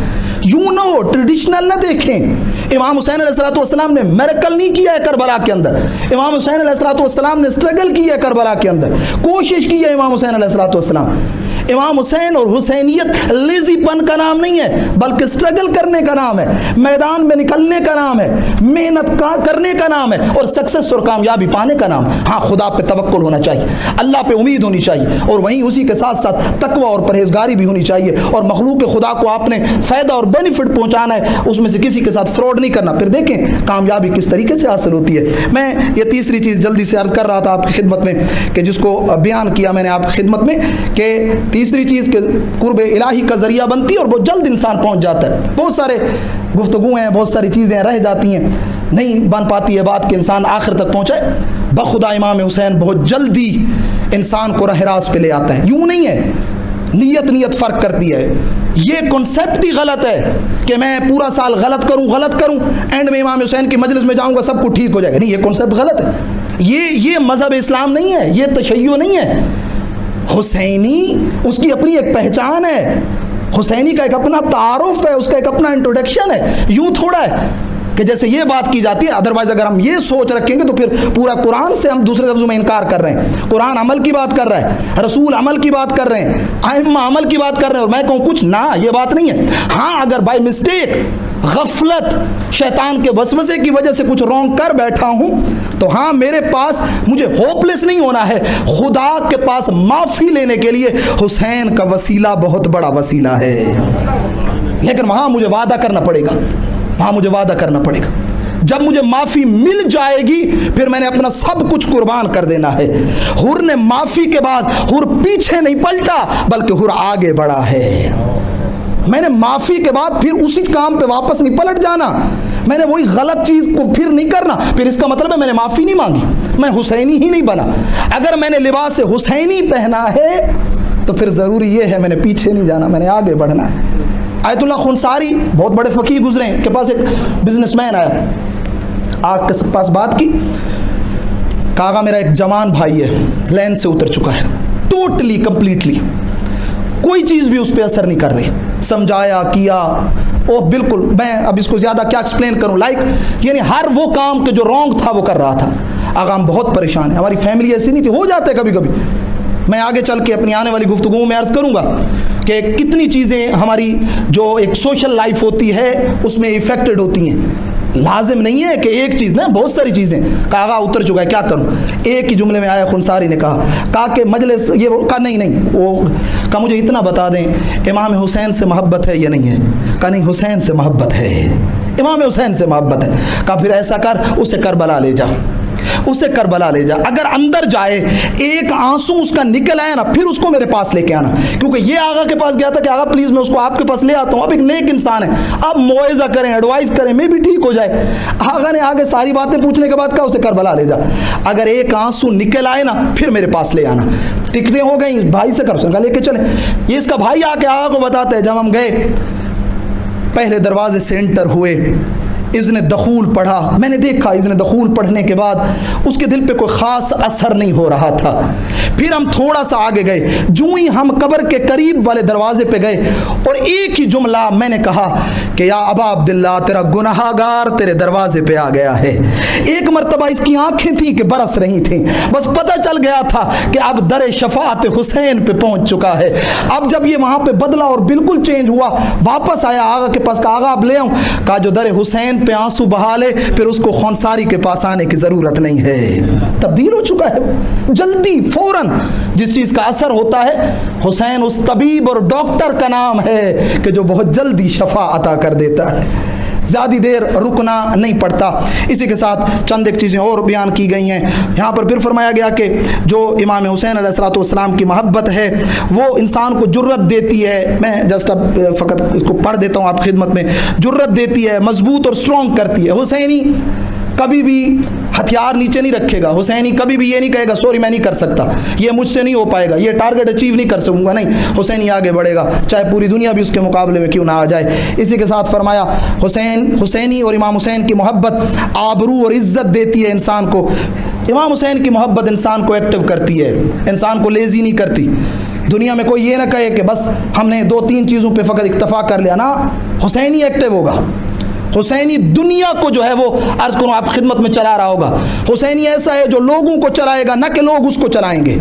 A: یوں نہ ہو ٹریڈیشنل نہ دیکھیں۔ امام حسین علیہ السلام نے میریکل نہیں کیا ہے کربلا کے اندر، امام حسین علیہ السلام نے اسٹرگل کی ہے کربلا کے اندر، کوشش کی ہے امام حسین علیہ السلام۔ امام حسین اور حسینیت لیزی پن کا نام نہیں ہے، بلکہ اسٹرگل کرنے کا نام ہے، میدان میں نکلنے کا نام ہے، محنت کرنے کا نام ہے، اور سکسیس اور کامیابی پانے کا نام ہے۔ ہاں خدا پہ توکل ہونا چاہیے، اللہ پہ امید ہونی چاہیے، اور وہیں اسی کے ساتھ ساتھ تقوی اور پرہیزگاری بھی ہونی چاہیے، اور مخلوق خدا کو آپ نے فائدہ اور بینیفٹ پہنچانا ہے، اس میں سے کسی کے ساتھ فراڈ نہیں کرنا۔ پھر دیکھیں کامیابی کس طریقے سے حاصل ہوتی ہے۔ میں یہ تیسری چیز جلدی سے عرض کر رہا تھا آپ کی خدمت میں کہ جس کو بیان کیا میں نے آپ کی خدمت میں کہ تیسری چیز کہ قرب الہی کا ذریعہ بنتی ہے اور بہت جلد انسان پہنچ جاتا ہے۔ بہت سارے گفتگو ہیں، بہت ساری چیزیں رہ جاتی ہیں، نہیں بن پاتی ہے بات کہ انسان آخر تک پہنچے۔ بخدا امام حسین بہت جلدی انسان کو راہ راست پہ لے آتا ہے، یوں نہیں ہے، نیت فرق کرتی ہے۔ یہ کنسیپٹ ہی غلط ہے کہ میں پورا سال غلط کروں اینڈ میں امام حسین کی مجلس میں جاؤں گا سب کچھ ٹھیک ہو جائے گا، نہیں، یہ کنسیپٹ غلط ہے۔ یہ مذہب اسلام نہیں ہے، یہ تشیع نہیں ہے۔ حسینی اس کی اپنی ایک پہچان ہے، حسینی کا ایک اپنا تعارف ہے، اس کا ایک اپنا انٹروڈکشن ہے، یوں تھوڑا ہے کہ جیسے یہ بات کی جاتی ہے۔ ادروائز اگر ہم یہ سوچ رکھیں گے تو پھر پورا قرآن سے ہم دوسرے لفظوں میں انکار کر رہے ہیں۔ قرآن عمل کی بات کر رہا ہے، رسول عمل کی بات کر رہے ہیں، ائمہ عمل کی بات کر رہے ہیں، اور میں کہوں کچھ نہ، یہ بات نہیں ہے۔ ہاں اگر بائی مسٹیک، غفلت، شیطان کے وسوسے کی وجہ سے کچھ رونگ کر بیٹھا ہوں تو ہاں میرے پاس، مجھے ہوپلیس نہیں ہونا ہے، خدا کے پاس معافی لینے کے لیے حسین کا وسیلہ بہت بڑا وسیلہ ہے، لیکن وہاں مجھے وعدہ کرنا پڑے گا، جب مجھے معافی مل جائے گی پھر میں نے اپنا سب کچھ قربان کر دینا ہے۔ حر نے معافی کے بعد حر پیچھے نہیں پلٹا بلکہ حر آگے بڑھا ہے۔ میں نے معافی کے بعد پھر اسی کام پہ واپس نہیں پلٹ جانا، میں نے وہی غلط چیز کو پھر نہیں کرنا، پھر اس کا مطلب ہے میں نے معافی نہیں مانگی، میں حسینی ہی نہیں بنا۔ اگر میں نے لباس حسینی پہنا ہے تو پھر ضروری یہ ہے میں نے پیچھے نہیں جانا، میں نے آگے بڑھنا ہے۔ آیت اللہ خنساری بہت بڑے فقیہ گزرے ہیں، کے پاس ایک بزنس مین آیا، آگ کے پاس بات کی، کہا میرا ایک جوان بھائی ہے، لین سے اتر چکا ہے ٹوٹلی کمپلیٹلی، کوئی چیز بھی اس پہ اثر نہیں کر رہی، سمجھایا کیا، او بالکل، میں اب اس کو زیادہ کیا ایکسپلین کروں، یعنی ہر وہ کام کہ جو رونگ تھا وہ کر رہا تھا۔ آقا ہم بہت پریشان ہیں، ہماری فیملی ایسی نہیں تھی، ہو جاتا ہے کبھی کبھی، میں آگے چل کے اپنی آنے والی گفتگو میں عرض کروں گا کہ کتنی چیزیں ہماری جو ایک سوشل لائف ہوتی ہے اس میں افیکٹڈ ہوتی ہیں، لازم نہیں ہے کہ ایک چیز نا، بہت ساری چیزیں. کہا آغا اتر چکا ہے کیا کروں. ایک ہی جملے میں آیا خنساری نے کہا کہ مجلس یہ کہا نہیں وہ کہا مجھے اتنا بتا دیں امام حسین سے محبت ہے یا نہیں ہے. کہا نہیں حسین سے محبت ہے، امام حسین سے محبت ہے. کہا پھر ایسا کر اسے کربلا لے جا، اسے کربلا لے جا. اگر اندر جائے ایک آنسو اس کا نکل آیا نا پھر اس کو میرے پاس لے کے آنا. کیونکہ یہ آغا کے پاس گیا تھا کہ آغا پلیز میں اس کو آپ کے پاس لے آتا ہوں. اب ایک نیک انسان ہے، آپ موعظہ کریں، ایڈوائز کریں، میں بھی ٹھیک ہو جائے. آغا نے آگے ساری باتیں پوچھنے کے بعد کہا اسے کربلا لے جا. اگر ایک آنسو نکل آئے نا پھر میرے پاس لے آنا. ٹکٹیں ہو گئیں، بھائی سے کر لے کے چلیں. یہ اس کا بھائی آ کے آغا کو بتاتے ہیں جب ہم گئے پہلے دروازے سے انٹر ہوئے، اذن دخول پڑھا. میں نے دیکھا اذن دخول پڑھنے کے بعد اس کے دل پہ کوئی خاص اثر نہیں ہو رہا تھا. پھر ہم تھوڑا سا آگے گئے، جو ہی ہم قبر کے قریب والے دروازے پہ گئے اور ایک ہی جملہ میں نے کہا کہ یا ابا عبداللہ تیرا گناہگار تیرے دروازے پہ آ گیا ہے. ایک مرتبہ اس کی آنکھیں تھیں کہ برس رہی تھیں، بس پتہ چل گیا تھا کہ اب در شفاعت حسین پہ پہنچ چکا ہے. اب جب یہ وہاں پہ بدلا اور بالکل چینج ہوا، واپس آیا آغا کے پاس. کہا آغا اب لے آؤں. کہا جو در حسین پہ آنسو بہا لے پھر اس کو خونساری کے پاس آنے کی ضرورت نہیں ہے. تبدیل ہو چکا ہے جلدی فوراً. جس چیز کا اثر ہوتا ہے، حسین اس طبیب اور ڈاکٹر کا نام ہے کہ جو بہت جلدی شفا عطا کر دیتا ہے، زیادہ دیر رکنا نہیں پڑتا. اسی کے ساتھ چند ایک چیزیں اور بیان کی گئی ہیں. یہاں پر پھر فرمایا گیا کہ جو امام حسین علیہ الصلوۃ والسلام کی محبت ہے وہ انسان کو جرت دیتی ہے. میں جسٹ اب فقط اس کو پڑھ دیتا ہوں آپ خدمت میں. جرت دیتی ہے، مضبوط اور اسٹرانگ کرتی ہے. حسینی کبھی بھی ہتھیار نیچے نہیں رکھے گا. حسینی کبھی بھی یہ نہیں کہے گا سوری میں نہیں کر سکتا، یہ مجھ سے نہیں ہو پائے گا، یہ ٹارگٹ اچیو نہیں کر سکوں گا. نہیں، حسینی آگے بڑھے گا چاہے پوری دنیا بھی اس کے مقابلے میں کیوں نہ آ جائے. اسی کے ساتھ فرمایا حسینی اور امام حسین کی محبت آبرو اور عزت دیتی ہے انسان کو. امام حسین کی محبت انسان کو ایکٹیو کرتی ہے، انسان کو لیزی نہیں کرتی. دنیا میں کوئی یہ نہ کہے کہ بس ہم نے 2-3 چیزوں پہ فقط اکتفا کر لیا. نا، حسینی ایکٹیو ہوگا. حسینی دنیا کو جو ہے وہ عرض کروں آپ خدمت میں چلا رہا ہوگا. حسینی ایسا ہے جو لوگوں کو چلائے گا نہ کہ لوگ اس کو چلائیں گے.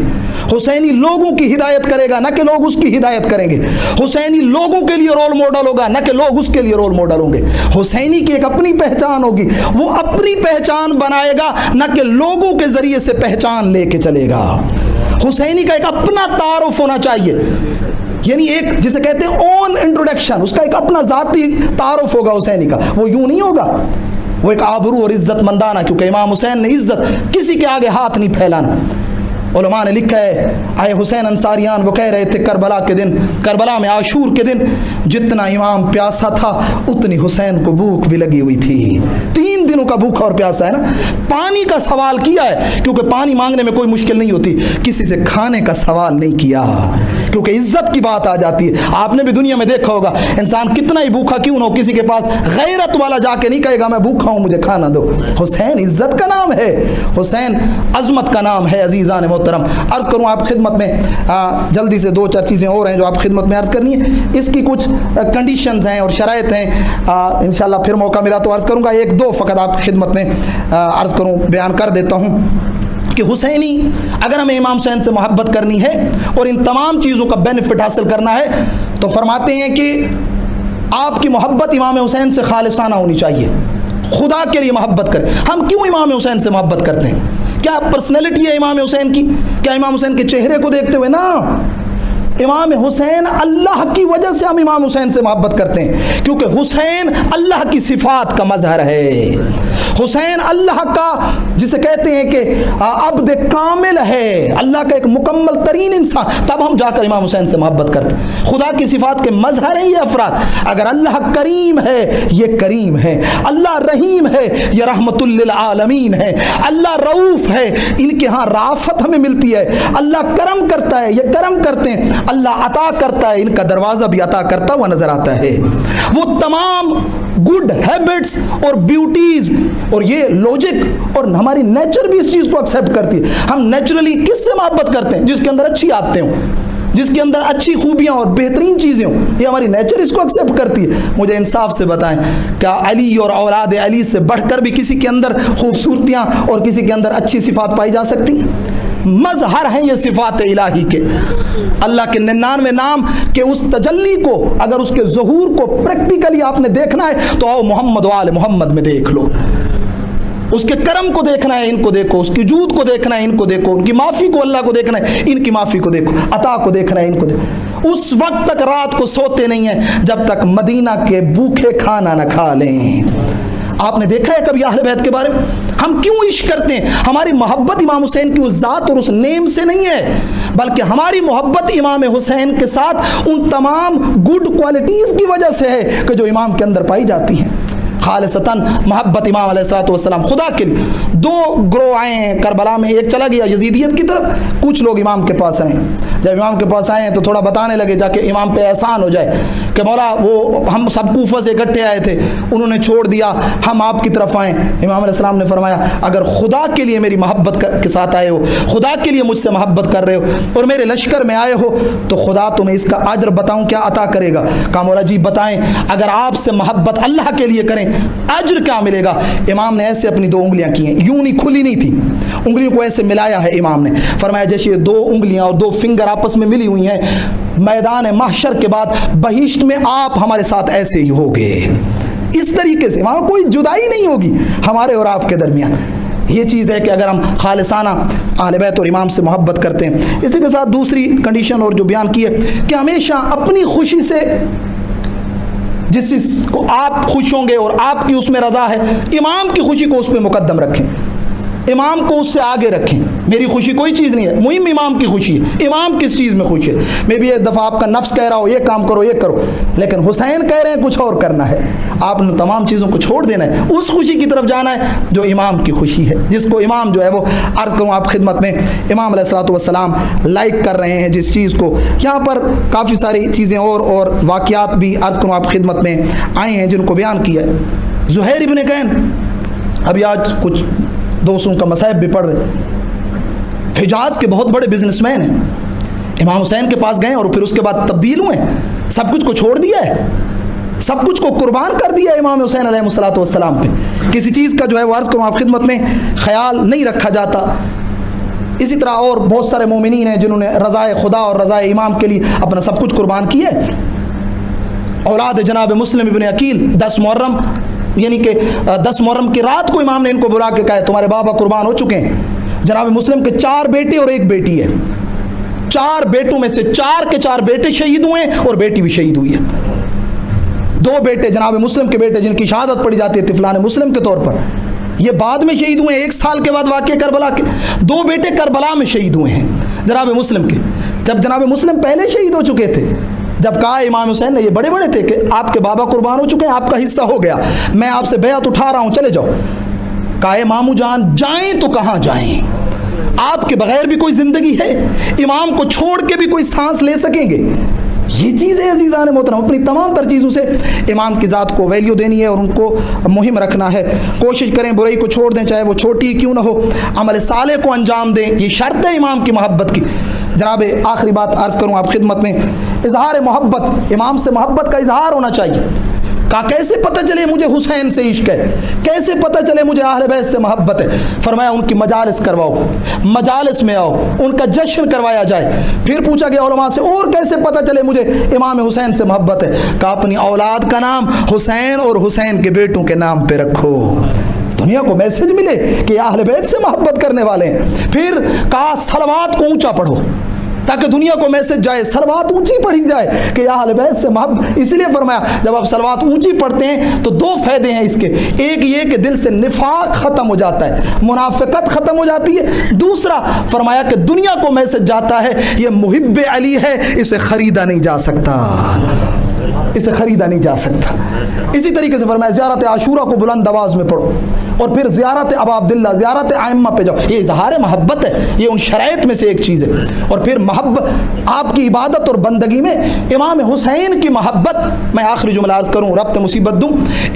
A: حسینی لوگوں کی ہدایت کرے گا نہ کہ لوگ اس کی ہدایت کریں گے. حسینی لوگوں کے لیے رول ماڈل ہوگا نہ کہ لوگ اس کے لیے رول ماڈل ہوں گے. حسینی کی ایک اپنی پہچان ہوگی، وہ اپنی پہچان بنائے گا نہ کہ لوگوں کے ذریعے سے پہچان لے کے چلے گا. حسینی کا ایک اپنا تعارف ہونا چاہیے، یعنی ایک جسے کہتے ہیں اون انٹروڈکشن، اس کا ایک اپنا ذاتی تعارف ہوگا حسینی کا. وہ یوں نہیں ہوگا، وہ ایک آبرو اور عزت مندانہ، کیونکہ امام حسین نے عزت کسی کے آگے ہاتھ نہیں پھیلانا. علماء نے لکھا ہے آئے حسین انصاریان وہ کہہ رہے تھے کربلا کے دن، کربلا میں عاشور کے دن، جتنا امام پیاسا تھا اتنی حسین کو بھوک بھی لگی ہوئی تھی. 3 دنوں کا بھوکا اور پیاسا ہے نا. پانی کا سوال کیا ہے کیونکہ پانی مانگنے میں کوئی مشکل نہیں ہوتی. کسی سے کھانے کا سوال نہیں کیا کیونکہ عزت کی بات آ جاتی ہے. آپ نے بھی دنیا میں دیکھا ہوگا انسان کتنا ہی بھوکا کیوں نہ ہو، کسی کے پاس غیرت والا جا کے نہیں کہے گا میں بھوکا ہوں مجھے کھانا دو. حسین عزت کا نام ہے، حسین عظمت کا نام ہے. عزیزان محترم، عرض کروں آپ خدمت میں جلدی سے 2-4 چیزیں اور ہیں جو آپ خدمت میں عرض کرنی ہے. اس کی کچھ کنڈیشنز ہیں اور شرائط ہیں، انشاءاللہ پھر موقع ملا تو عرض کروں گا. 1-2 فقط آپ خدمت میں عرض کروں بیان کر دیتا ہوں کہ حسینی اگر ہمیں امام حسین سے محبت کرنی ہے اور ان تمام چیزوں کا بینیفٹ حاصل کرنا ہے تو فرماتے ہیں کہ آپ کی محبت امام حسین سے خالصانہ ہونی چاہیے. خدا کے لیے محبت کریں. ہم کیوں امام حسین سے محبت کرتے ہیں؟ کیا پرسنالٹی ہے امام حسین کی؟ کیا امام حسین کے چہرے کو دیکھتے ہوئے؟ نا، امام حسین اللہ کی وجہ سے ہم امام حسین سے محبت کرتے ہیں کیونکہ حسین اللہ کی صفات کا مظہر ہے. حسین اللہ کا جسے کہتے ہیں کہ عبد کامل ہے، اللہ کا ایک مکمل ترین انسان. تب ہم جا کر امام حسین سے محبت کرتے ہیں. خدا کی صفات کے مظہر ہیں یہ افراد. اگر اللہ کریم ہے یہ کریم ہے، اللہ رحیم ہے یہ رحمت للعالمین ہے، اللہ رؤوف ہے ان کے ہاں رافت ہمیں ملتی ہے، اللہ کرم کرتا ہے یہ کرم کرتے ہیں، اللہ عطا کرتا ہے ان کا دروازہ بھی عطا کرتا ہوا نظر آتا ہے. وہ تمام گڈ ہیبٹس اور بیوٹیز اور یہ لوجک اور ہماری نیچر بھی اس چیز کو ایکسیپٹ کرتی ہے. ہم نیچرلی کس سے محبت کرتے ہیں؟ جس کے اندر اچھی عادتیں ہوں، جس کے اندر اچھی خوبیاں اور بہترین چیزیں ہوں. یہ ہماری نیچر اس کو ایکسیپٹ کرتی ہے. مجھے انصاف سے بتائیں کیا علی اور اولاد علی سے بڑھ کر بھی کسی کے اندر خوبصورتیاں اور کسی کے اندر اچھی صفات پائی جا سکتی ہیں؟ مظہر ہیں یہ صفات الہی کے. اللہ کے 99 نام کے اس تجلی کو, اگر اس کے ظہور کو پریکٹیکلی آپ نے دیکھنا ہے تو آؤ محمد و آل محمد میں دیکھ لو. اس کے کرم کو دیکھنا ہے, ان کو دیکھو. اس کی جود کو دیکھنا ہے, ان کو دیکھو. ان کی معافی کو اللہ کو دیکھنا ہے, ان کی معافی کو دیکھو. عطا کو دیکھنا ہے, ان کو دیکھو. اس وقت تک رات کو سوتے نہیں ہیں جب تک مدینہ کے بھوکے کھانا نہ کھا لیں. آپ نے دیکھا ہے کبھی اہل بیت کے بارے میں ہم کیوں عشق کرتے ہیں؟ ہماری محبت امام حسین کی اس ذات اور اس نیم سے نہیں ہے, بلکہ ہماری محبت امام حسین کے ساتھ ان تمام گڈ کوالٹیز کی وجہ سے ہے کہ جو امام کے اندر پائی جاتی ہیں. خالصتاً محبت امام علیہ السلام خدا کے لیے. 2 گروہ آئے ہیں کربلا میں, ایک چلا گیا یزیدیت کی طرف, کچھ لوگ امام کے پاس آئے. جب امام کے پاس آئے ہیں تو تھوڑا بتانے لگے جا کے امام پہ احسان ہو جائے کہ مولا وہ ہم سب کوفہ سے اکٹھے آئے تھے, انہوں نے چھوڑ دیا, ہم آپ کی طرف آئیں. امام علیہ السلام نے فرمایا اگر خدا کے لیے میری محبت کے ساتھ آئے ہو, خدا کے لیے مجھ سے محبت کر رہے ہو اور میرے لشکر میں آئے ہو تو خدا تمہیں اس کا اجر بتاؤں کیا عطا کرے گا؟ کہا مولا جی بتائیں. اگر آپ سے محبت اللہ کے لیے کریں اجر کیا ملے گا؟ امام نے ایسے اپنی 2 انگلیاں کی ہیں, یوں نہیں کھلی نہیں تھی, انگلیوں کو ایسے ملایا ہے امام نے. فرمایا جیسے یہ 2 انگلیاں اور 2 فنگر آپس میں ملی ہوئی ہیں, میدان محشر کے بعد بہشت میں آپ ہمارے ساتھ ایسے ہی ہوگے. اس طریقے سے وہاں کوئی جدائی نہیں ہوگی ہمارے اور آپ کے درمیان. یہ چیز ہے کہ اگر ہم خالصانہ اہل بیت اور امام سے محبت کرتے ہیں. اسی کے ساتھ دوسری کنڈیشن اور جو بیان کی ہے کہ ہمیشہ اپنی خوشی سے, جس چیز کو آپ خوش ہوں گے اور آپ کی اس میں رضا ہے, امام کی خوشی کو اس پہ مقدم رکھیں, امام کو اس سے آگے رکھیں. میری خوشی کوئی چیز نہیں ہے, مہم امام کی خوشی ہے. امام کس چیز میں خوش ہے؟ میں بھی ایک دفعہ آپ کا نفس کہہ رہا ہو یہ کام کرو یہ کرو, لیکن حسین کہہ رہے ہیں کچھ اور کرنا ہے, آپ نے تمام چیزوں کو چھوڑ دینا ہے, اس خوشی کی طرف جانا ہے جو امام کی خوشی ہے, جس کو امام جو ہے وہ عرض کروں آپ خدمت میں امام علیہ السلام لائک کر رہے ہیں جس چیز کو. یہاں پر کافی ساری چیزیں اور واقعات بھی عرض کروں آپ خدمت میں آئے ہیں جن کو بیان کیا ہے. زہیر ابن کین, ابھی آج کچھ دوستوں کا مصائب بھی پڑھ رہے, حجاز کے بہت بڑے بزنس مین ہیں, امام حسین کے پاس گئے اور پھر اس کے بعد تبدیل ہوئے, سب کچھ کو چھوڑ دیا ہے, سب کچھ کو قربان کر دیا امام حسین علیہ السلام پہ. کسی چیز کا جو ہے وہ عرض کروں آپ خدمت میں خیال نہیں رکھا جاتا. اسی طرح اور بہت سارے مومنین ہیں جنہوں نے رضائے خدا اور رضائے امام کے لیے اپنا سب کچھ قربان کیا ہے. اولاد جناب مسلم ابن عقیل 10 محرم یعنی کہ 10 محرم کی رات کو امام نے ان کو بلا کے کہا تمہارے بابا قربان ہو چکے ہیں. جناب مسلم کے 4 بیٹے اور 1 بیٹی ہے. 4 بیٹوں میں سے 4 کے 4 بیٹے شہید ہوئے ہیں اور بیٹی بھی شہید ہوئی ہے. 2 بیٹے جناب مسلم کے بیٹے جن کی شہادت پڑی جاتی ہے طفلان مسلم کے طور پر, یہ بعد میں شہید ہوئے ہیں 1 سال کے بعد واقعہ کربلا کے. 2 بیٹے کربلا میں شہید ہوئے ہیں جناب مسلم کے, جب جناب مسلم پہلے شہید ہو چکے تھے. جب کہا امام حسین نے, یہ بڑے بڑے تھے, کہ آپ کے بابا قربان ہو چکے ہیں, آپ کا حصہ ہو گیا, میں آپ سے بیعت اٹھا رہا ہوں, چلے جاؤ. کہا مامو جان جائیں تو کہاں جائیں, آپ کے بغیر بھی کوئی زندگی ہے, امام کو چھوڑ کے بھی کوئی سانس لے سکیں گے؟ یہ چیز ہے عزیزان محترم. اپنی تمام تر چیزوں سے امام کی ذات کو ویلیو دینی ہے اور ان کو مہم رکھنا ہے. کوشش کریں برائی کو چھوڑ دیں چاہے وہ چھوٹی کیوں نہ ہو, عمل صالح کو انجام دیں, یہ شرط ہے امام کی محبت کی. جناب آخری بات عرض کروں آپ خدمت میں, اظہار محبت, امام سے محبت کا اظہار ہونا چاہیے. کہا کیسے پتہ چلے مجھے حسین سے عشق ہے, کیسے پتہ چلے مجھے اہل بیت سے محبت ہے؟ فرمایا ان کی مجالس کرواؤ, مجالس میں آؤ, ان کا جشن کروایا جائے. پھر پوچھا گیا علماء سے اور کیسے پتہ چلے مجھے امام حسین سے محبت ہے؟ کہا اپنی اولاد کا نام حسین اور حسین کے بیٹوں کے نام پہ رکھو, دنیا کو میسج ملے کہ اہل بیت سے محبت کرنے والے ہیں. پھر کہا صلوات کو اونچا پڑھو تاکہ دنیا کو میسج جائے, صلوات اونچی پڑھی جائے کہ اہل بیت سے محبت. اس لیے فرمایا جب آپ صلوات اونچی پڑھتے ہیں تو 2 فائدے ہیں اس کے. ایک یہ کہ دل سے نفاق ختم ہو جاتا ہے, منافقت ختم ہو جاتی ہے. دوسرا فرمایا کہ دنیا کو میسج جاتا ہے یہ محب علی ہے, اسے خریدا نہیں جا سکتا, اسے خریدا نہیں جا سکتا. اسی طریقے سے فرمایا زیارت عاشورہ کو بلند آواز میں پڑھو اور پھر زیارت ابا عبداللہ, زیارت ائمہ پہ جاؤ. یہ اظہار محبت ہے, یہ ان شرائط میں سے ایک چیز ہے. اور پھر محبت آپ کی عبادت اور بندگی میں امام حسین کی محبت, میں آخری جملہ عرض کروں ربط مصیبت دوں,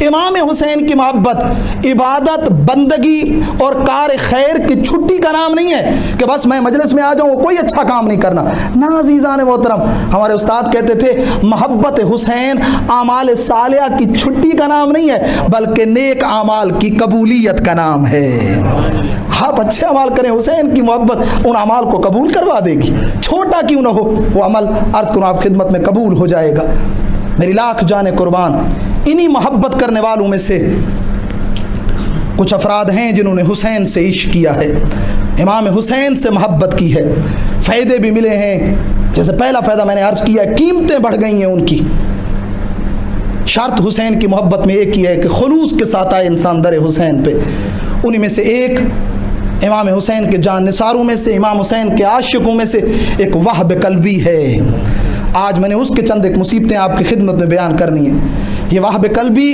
A: امام حسین کی محبت عبادت بندگی اور کار خیر کی چھٹی کا نام نہیں ہے کہ بس میں مجلس میں آ جاؤں کوئی اچھا کام نہیں کرنا. نا عزیزان محترم, ہمارے استاد کہتے تھے محبت حسین اعمال صالحہ کی چھٹی کا نام نہیں ہے بلکہ نیک اعمال کی قبولیت قبولیت کا نام ہے۔ آپ اچھے عمال کریں، حسین کی محبت ان اعمال کو قبول کروا دے گی، چھوٹا کیوں نہ ہو وہ عمل، عرض کروں آپ خدمت میں، قبول ہو جائے گا۔ میری لاکھ جانے قربان، انہی محبت کرنے والوں میں سے کچھ افراد ہیں جنہوں نے حسین سے عشق کیا ہے، امام حسین سے محبت کی ہے، فائدے بھی ملے ہیں۔ جیسے پہلا فائدہ میں نے عرض کیا ہے، قیمتیں بڑھ گئی ہیں ان کی۔ شرط حسین کی محبت میں ایک ہی ہے کہ خلوص کے ساتھ آئے انسان در حسین پہ۔ انہی میں سے ایک امام حسین کے جان نثاروں میں سے، امام حسین کے عاشقوں میں سے ایک وہب قلبی ہے۔ آج میں نے اس کے چند ایک مصیبتیں آپ کی خدمت میں بیان کرنی ہیں۔ یہ وہب قلبی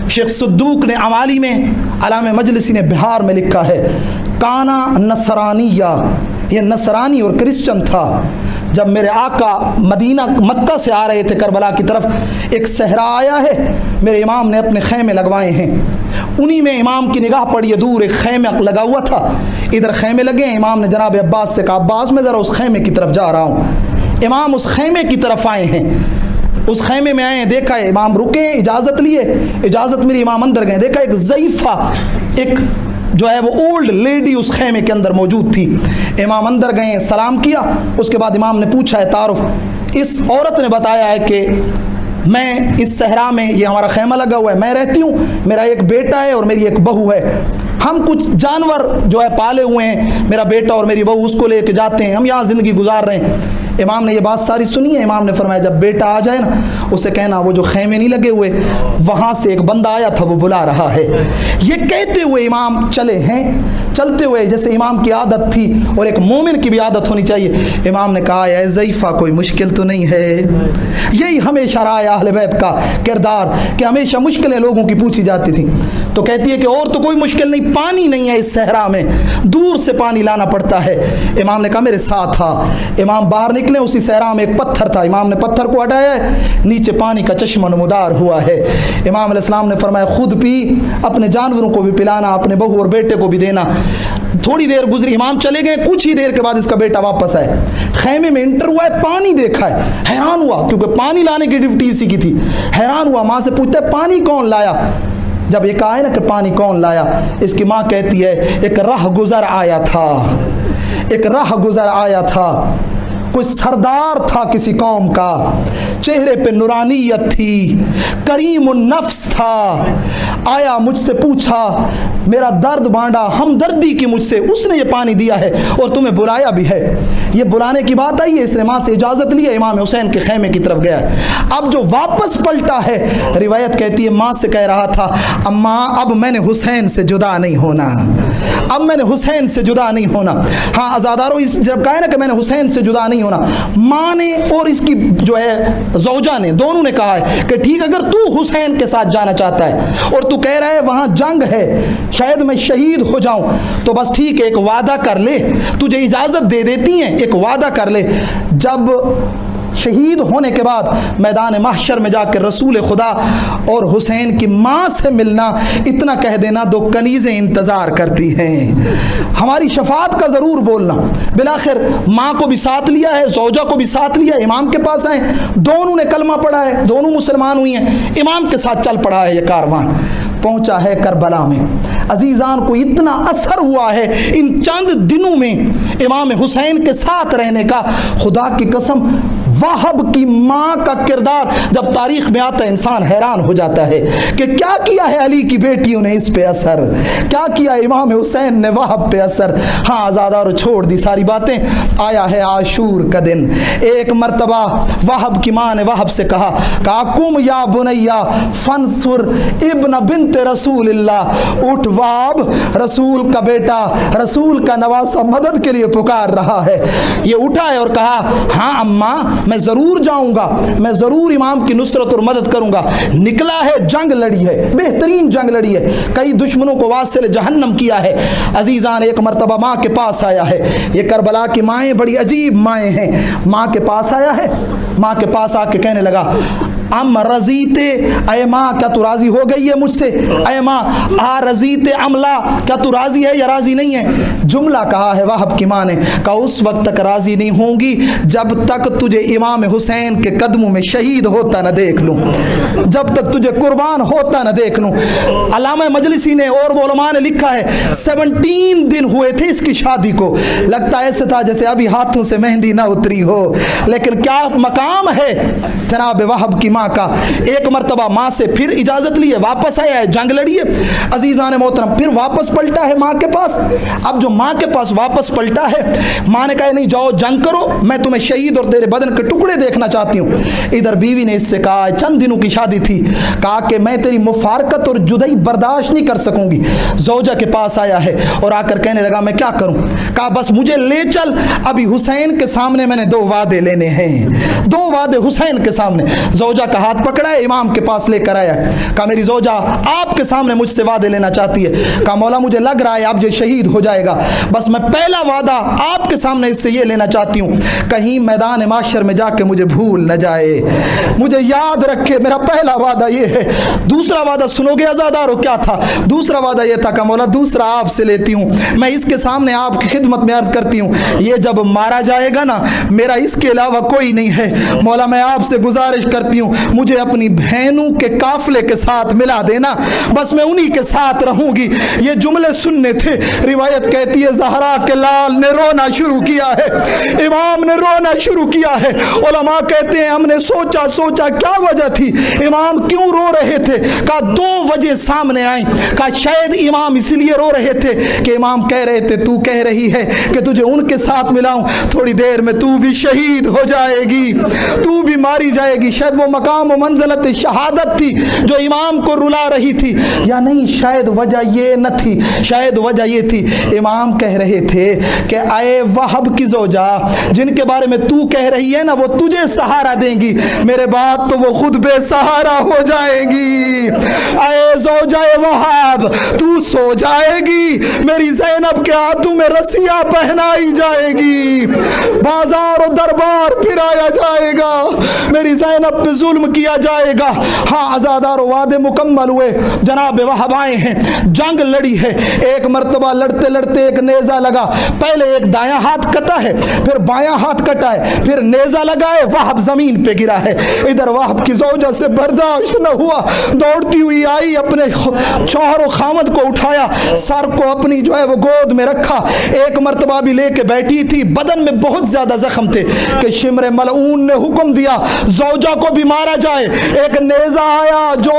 A: شیخ صدوق نے عوالی میں، علامہ مجلسی نے بہار میں لکھا ہے، کانا نصرانیہ، یہ نصرانی اور کرسچن تھا۔ جب میرے آقا مدینہ مکہ سے آ رہے تھے کربلا کی طرف، ایک صحرا آیا ہے، میرے امام نے اپنے خیمے لگوائے ہیں، انہی میں امام کی نگاہ پڑی، دور ایک خیمہ لگا ہوا تھا، ادھر خیمے لگے ہیں۔ امام نے جناب عباس سے کہا، عباس میں ذرا اس خیمے کی طرف جا رہا ہوں۔ امام اس خیمے کی طرف آئے ہیں، اس خیمے میں آئے ہیں، دیکھا ہے امام رکے، اجازت لیے، اجازت میری، امام اندر گئے، دیکھا ایک ضعیفہ، ایک جو ہے وہ اولڈ لیڈی اس خیمے کے اندر موجود تھی۔ امام اندر گئے، سلام کیا، اس کے بعد امام نے پوچھا ہے تعارف، اس عورت نے بتایا ہے کہ میں اس صحرا میں، یہ ہمارا خیمہ لگا ہوا ہے، میں رہتی ہوں، میرا ایک بیٹا ہے اور میری ایک بہو ہے، ہم کچھ جانور جو ہے پالے ہوئے ہیں، میرا بیٹا اور میری بہو اس کو لے کے جاتے ہیں، ہم یہاں زندگی گزار رہے ہیں۔ امام نے یہ بات ساری سنی ہے۔ امام نے فرمایا جب بیٹا آ جائے نا، اسے کہنا وہ جو خیمے نہیں لگے ہوئے وہاں سے ایک بندہ آیا تھا، وہ بلا رہا ہے۔ یہ کہتے ہوئے امام چلے ہیں، چلتے ہوئے جیسے امام کی عادت تھی اور ایک مومن کی بھی عادت ہونی چاہیے، امام نے کہا اے ضعیفہ کوئی مشکل تو نہیں ہے؟ یہی ہمیشہ رہا ہے اہل بیت کا کردار کہ ہمیشہ مشکلیں لوگوں کی پوچھی جاتی تھی۔ تو کہتی ہے کہ اور تو کوئی مشکل نہیں، پانی نہیں ہے اس صحرا میں، دور سے پانی لانا پڑتا ہے۔ امام نے کہا میرے ساتھ تھا۔ امام باہر نکلے، اسی صحرا میں ایک پتھر تھا، امام نے پتھر کو ہٹایا ہے، نیچے پانی کا چشمہ نمودار ہوا ہے۔ امام علیہ السلام نے فرمایا خود پی، اپنے جانوروں کو بھی پلانا، اپنے بہو اور بیٹے کو بھی دینا۔ تھوڑی دیر گزری، امام چلے گئے، کچھ ہی دیر کے بعد اس کا بیٹا واپس آئے، خیمے میں انٹر ہوا ہے، پانی دیکھا ہے، حیران ہوا کیونکہ پانی لانے کی ڈیوٹی اسی کی تھی۔ حیران ہوا، ماں سے پوچھتا ہے پانی کون لایا؟ جب یہ کہا ہے نا کہ پانی کون لایا، اس کی ماں کہتی ہے ایک راہ گزر آیا تھا، ایک راہ گزر آیا تھا، کوئی سردار تھا کسی قوم کا، چہرے پہ نورانیت تھی، کریم النفس تھا، آیا مجھ سے پوچھا، میرا درد بانٹا، ہمدردی کی مجھ سے، اس نے یہ پانی دیا ہے اور تمہیں بلایا بھی ہے۔ یہ بلانے کی بات آئی ہے، اس نے ماں سے اجازت لی ہے، امام حسین کے خیمے کی طرف گیا۔ اب جو واپس پلٹا ہے، روایت کہتی ہے ماں سے کہہ رہا تھا اماں اب میں نے حسین سے جدا نہیں ہونا، اب میں نے حسین سے جدا نہیں ہونا۔ ہاں عزادارو، جب کہا ہے نا کہ میں نے حسین سے جدا نہیں ہونا، ماں نے اور اس کی جو ہے زوجہ نے، دونوں نے کہا ہے کہ ٹھیک اگر تو حسین کے ساتھ جانا چاہتا ہے اور تو کہہ رہا ہے وہاں جنگ ہے، شاید میں شہید ہو جاؤں، تو بس ٹھیک ہے، ایک وعدہ کر لے، تجھے اجازت دے دیتی ہیں، ایک وعدہ کر لے، جب شہید ہونے کے بعد میدان محشر میں جا کے رسول خدا اور حسین کی ماں سے ملنا، اتنا کہہ دینا، دو کنیزیں انتظار کرتی ہیں، ہماری شفاعت کا ضرور بولنا۔ بالآخر ماں کو بھی ساتھ لیا ہے، زوجہ کو بھی ساتھ لیا، امام کے پاس آئے، دونوں نے کلمہ پڑھا ہے، دونوں مسلمان ہوئی ہیں، امام کے ساتھ چل پڑا ہے یہ کاروان، پہنچا ہے کربلا میں۔ عزیزان کو اتنا اثر ہوا ہے ان چند دنوں میں امام حسین کے ساتھ رہنے کا، خدا کی قسم وہب کی ماں کا کردار جب تاریخ میں آتا ہے انسان حیران ہو جاتا ہے کہ کیا کیا ہے علی کی بیٹیوں نے اس پہ اثر، کیا کیا امام حسین نے وہب پہ اثر۔ ہاں آزادارو چھوڑ دی ساری باتیں، آیا ہے عاشور کا دن۔ ایک مرتبہ وہب کی ماں نے وہب سے کہا قم یا بنیا فانصر ابن بنت رسول اللہ، اٹھ وہب، رسول کا بیٹا، رسول کا نواسہ مدد کے لیے پکار رہا ہے۔ یہ اٹھا ہے اور کہا ہاں اماں میں ضرور جاؤں گا، میں ضرور امام کی نصرت اور مدد کروں گا۔ نکلا ہے، جنگ لڑی ہے، بہترین جنگ لڑی ہے، کئی دشمنوں کو واصل جہنم کیا ہے۔ عزیزان ایک مرتبہ ماں کے پاس آیا ہے، یہ کربلا کی مائیں بڑی عجیب مائیں ہیں، ماں کے پاس آیا ہے، ماں کے پاس آ کے کہنے لگا ام رضیتے، اے ماں کیا تو راضی ہو گئی ہے مجھ سے؟ اے ماں آ رضیتے ام لا، کیا تو راضی ہے یا راضی نہیں ہے؟ جملہ کہا ہے وہب کی ماں نے، کہا اس وقت تک راضی نہیں ہوں گی جب تک تجھے امام حسین کے قدموں میں شہید ہوتا نہ دیکھ لوں، جب تک تجھے قربان ہوتا نہ دیکھ لوں۔ علامہ مجلسی نے اور علماء نے لکھا ہے 17 دن ہوئے تھے اس کی شادی کو، لگتا ایسے تھا جیسے ابھی ہاتھوں سے مہندی نہ اتری ہو، لیکن کیا مقام ہے جناب وہب کی ماں کا۔ ایک مرتبہ ماں سے پھر اجازت لیے واپس آیا ہے، جنگ لڑی ہے عزیزان محترم، پھر واپس پلٹا ہے ماں کے پاس۔ اب جو ماں کے پاس واپس پلٹا ہے، ماں نے کہا نہیں جاؤ جنگ کرو، میں تمہیں شہید اور تیرے بدن کے ٹکڑے دیکھنا چاہتی ہوں۔ ادھر بیوی نے اس سے کہا، چند دنوں کی شادی تھی، کہا کہ میں تیری مفارقت اور جدائی برداشت نہیں کر سکوں گی۔ زوجہ کے پاس آیا ہے اور آ کر کہنے لگا میں کیا کروں؟ کہا بس مجھے لے چل، ابھی حسین کے سامنے میں نے 2 وعدے لینے ہیں، 2 وعدے حسین کے سامنے۔ زوجہ کا ہاتھ پکڑا ہے، امام کے پاس لے کر آیا ہے، کہا میری زوجہ آپ کے سامنے مجھ سے وعدے لینا چاہتی ہے۔ کہا مولا مجھے لگ رہا ہے اب جو شہید ہو جائے گا، بس میں پہلا وعدہ آپ کے سامنے اس سے یہ لینا چاہتی ہوں، کہیں میدان معاشر میں جا کے مجھے بھول نہ جائے، مجھے یاد رکھے، میرا پہلا وعدہ یہ ہے۔ دوسرا وعدہ سنو گے عزادارو کیا تھا؟ دوسرا وعدہ یہ تھا کہ مولا دوسرا آپ سے لیتی ہوں، میں اس کے سامنے آپ کی خدمت میں عرض کرتی ہوں، یہ جب مارا جائے گا نا میرا اس کے علاوہ کوئی نہیں ہے، مولا میں آپ سے گزارش کرتی ہوں مجھے اپنی بہنوں کے قافلے کے ساتھ ملا دینا، بس میں انہی کے ساتھ رہوں گی۔ یہ جملے سننے تھے، روایت کہتی ہے زہرا کے لال نے رونا شروع کیا ہے، امام نے رونا شروع کیا ہے۔ علماء کہتے ہیں ہم نے سوچا کیا وجہ تھی، امام کیوں رو رہے تھے؟ کہا 2 وجہ سامنے آئیں، کہا شاید امام اس لیے رو رہے تھے کہ امام کہہ رہے تھے تو کہہ رہی ہے کہ تجھے ان کے ساتھ ملاؤں، تھوڑی دیر میں تو بھی شہید ہو جائے گی، تو بھی ماری جائے گی، شاید وہ مقام و منزلت شہادت تھی جو امام کو رلا رہی تھی، یا نہیں شاید وجہ یہ نہ تھی، شاید وجہ یہ تھی امام کہہ رہے تھے کہ اے وہب کی زوجہ جن کے بارے میں تو کہہ رہی ہے نا وہ تجھے سہارا دیں گی، میرے بعد تو وہ خود بے سہارا ہو جائے گی، اے زوجہ وہب تو سو جائے گی، میری زینب کے ہاتھوں میں رسیاں پہنائی جائے گی، بازار و دربار پھرایا جائے گا، میری زینب پہ ظلم کیا جائے گا۔ ہاں عزادار و وعدے مکمل ہوئے، جناب وہب آئے ہیں، جنگ لڑی ہے، ایک مرتبہ لڑتے لڑتے ایک نیزہ لگا، پہلے ایک دایاں ہاتھ کٹا ہے، پھر بایاں ہاتھ کٹا ہے، پھر نیزہ لگا ہے، وہب زمین پہ گرا ہے۔ ادھر وہب کی زوجہ سے برداشت نہ ہوا، دوڑتی ہوئی آئی، اپنے شوہر و خامد کو اٹھایا، سر کو اپنی جو ہے وہ گود میں رکھا، ایک مرتبہ بھی لے کے بیٹھی تھی، بدن میں بہت زیادہ زخم تھے کہ شمر ملعون نے حکم دیا زوجہ کو بھی مارا جائے۔ ایک نیزہ آیا جو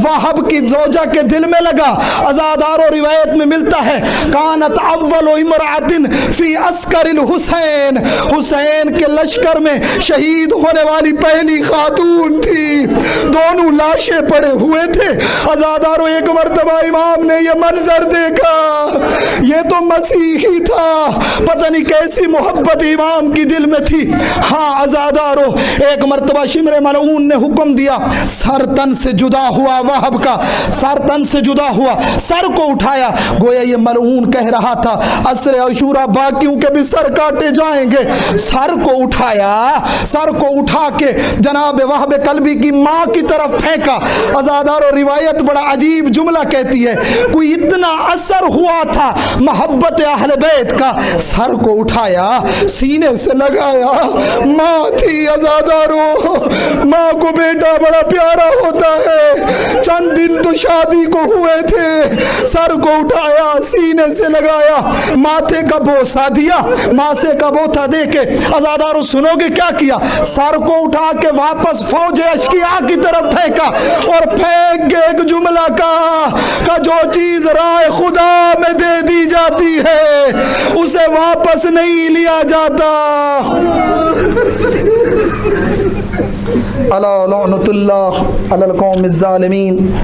A: وہب کی زوجہ کے دل میں لگا، عزادار و روایت میں ملتا ہے کانت اول امرأت فی عسکر الحسین، حسین کے لشکر میں شہید ہونے والی پہلی خاتون تھی، دونوں لاشیں پڑے ہوئے تھے۔ عزادار و ایک مرتبہ امام نے یہ منظر دیکھا، یہ تو مسیحی تھا، پتہ نہیں کیسی محبت امام کی دل میں تھی۔ ہاں عزادارو ایک مرتبہ شمر ملعون نے حکم دیا، سر تن سے جدا ہوا وہب کا، سر تن سے جدا ہوا، سر کو اٹھایا، گویا یہ ملعون کہہ رہا تھا عصر عاشورہ باقیوں کے بھی سر کاٹے جائیں گے، سر کو اٹھایا، سر کو اٹھا کے جناب وہب قلبی کی ماں کی طرف پھینکا۔ عزادارو روایت بڑا عجیب جملہ کہتی ہے، کوئی اتنا اثر ہوا تھا محبت اہل بیت کا، سر کو اٹھایا سینے سے لگایا، ماں تھی عزادارو، ماں کو بیٹا بڑا پیارا ہوتا ہے، چند دن تو شادی کو ہوئے تھے، سر کو اٹھایا سینے سے لگایا، ماتھے کا بوسہ دیا، ماسے کا بوسہ دے کے عزادارو سنو گے کیا کیا؟ سر کو اٹھا کے واپس فوج اشقیاء کی طرف پھینکا اور پھینک کے ایک جملہ کہا کہ جو چیز رائے خدا میں دے دی جاتی ہے اسے واپس نہیں لیا جاتا۔ الا لعنت اللہ علی القوم الظالمین۔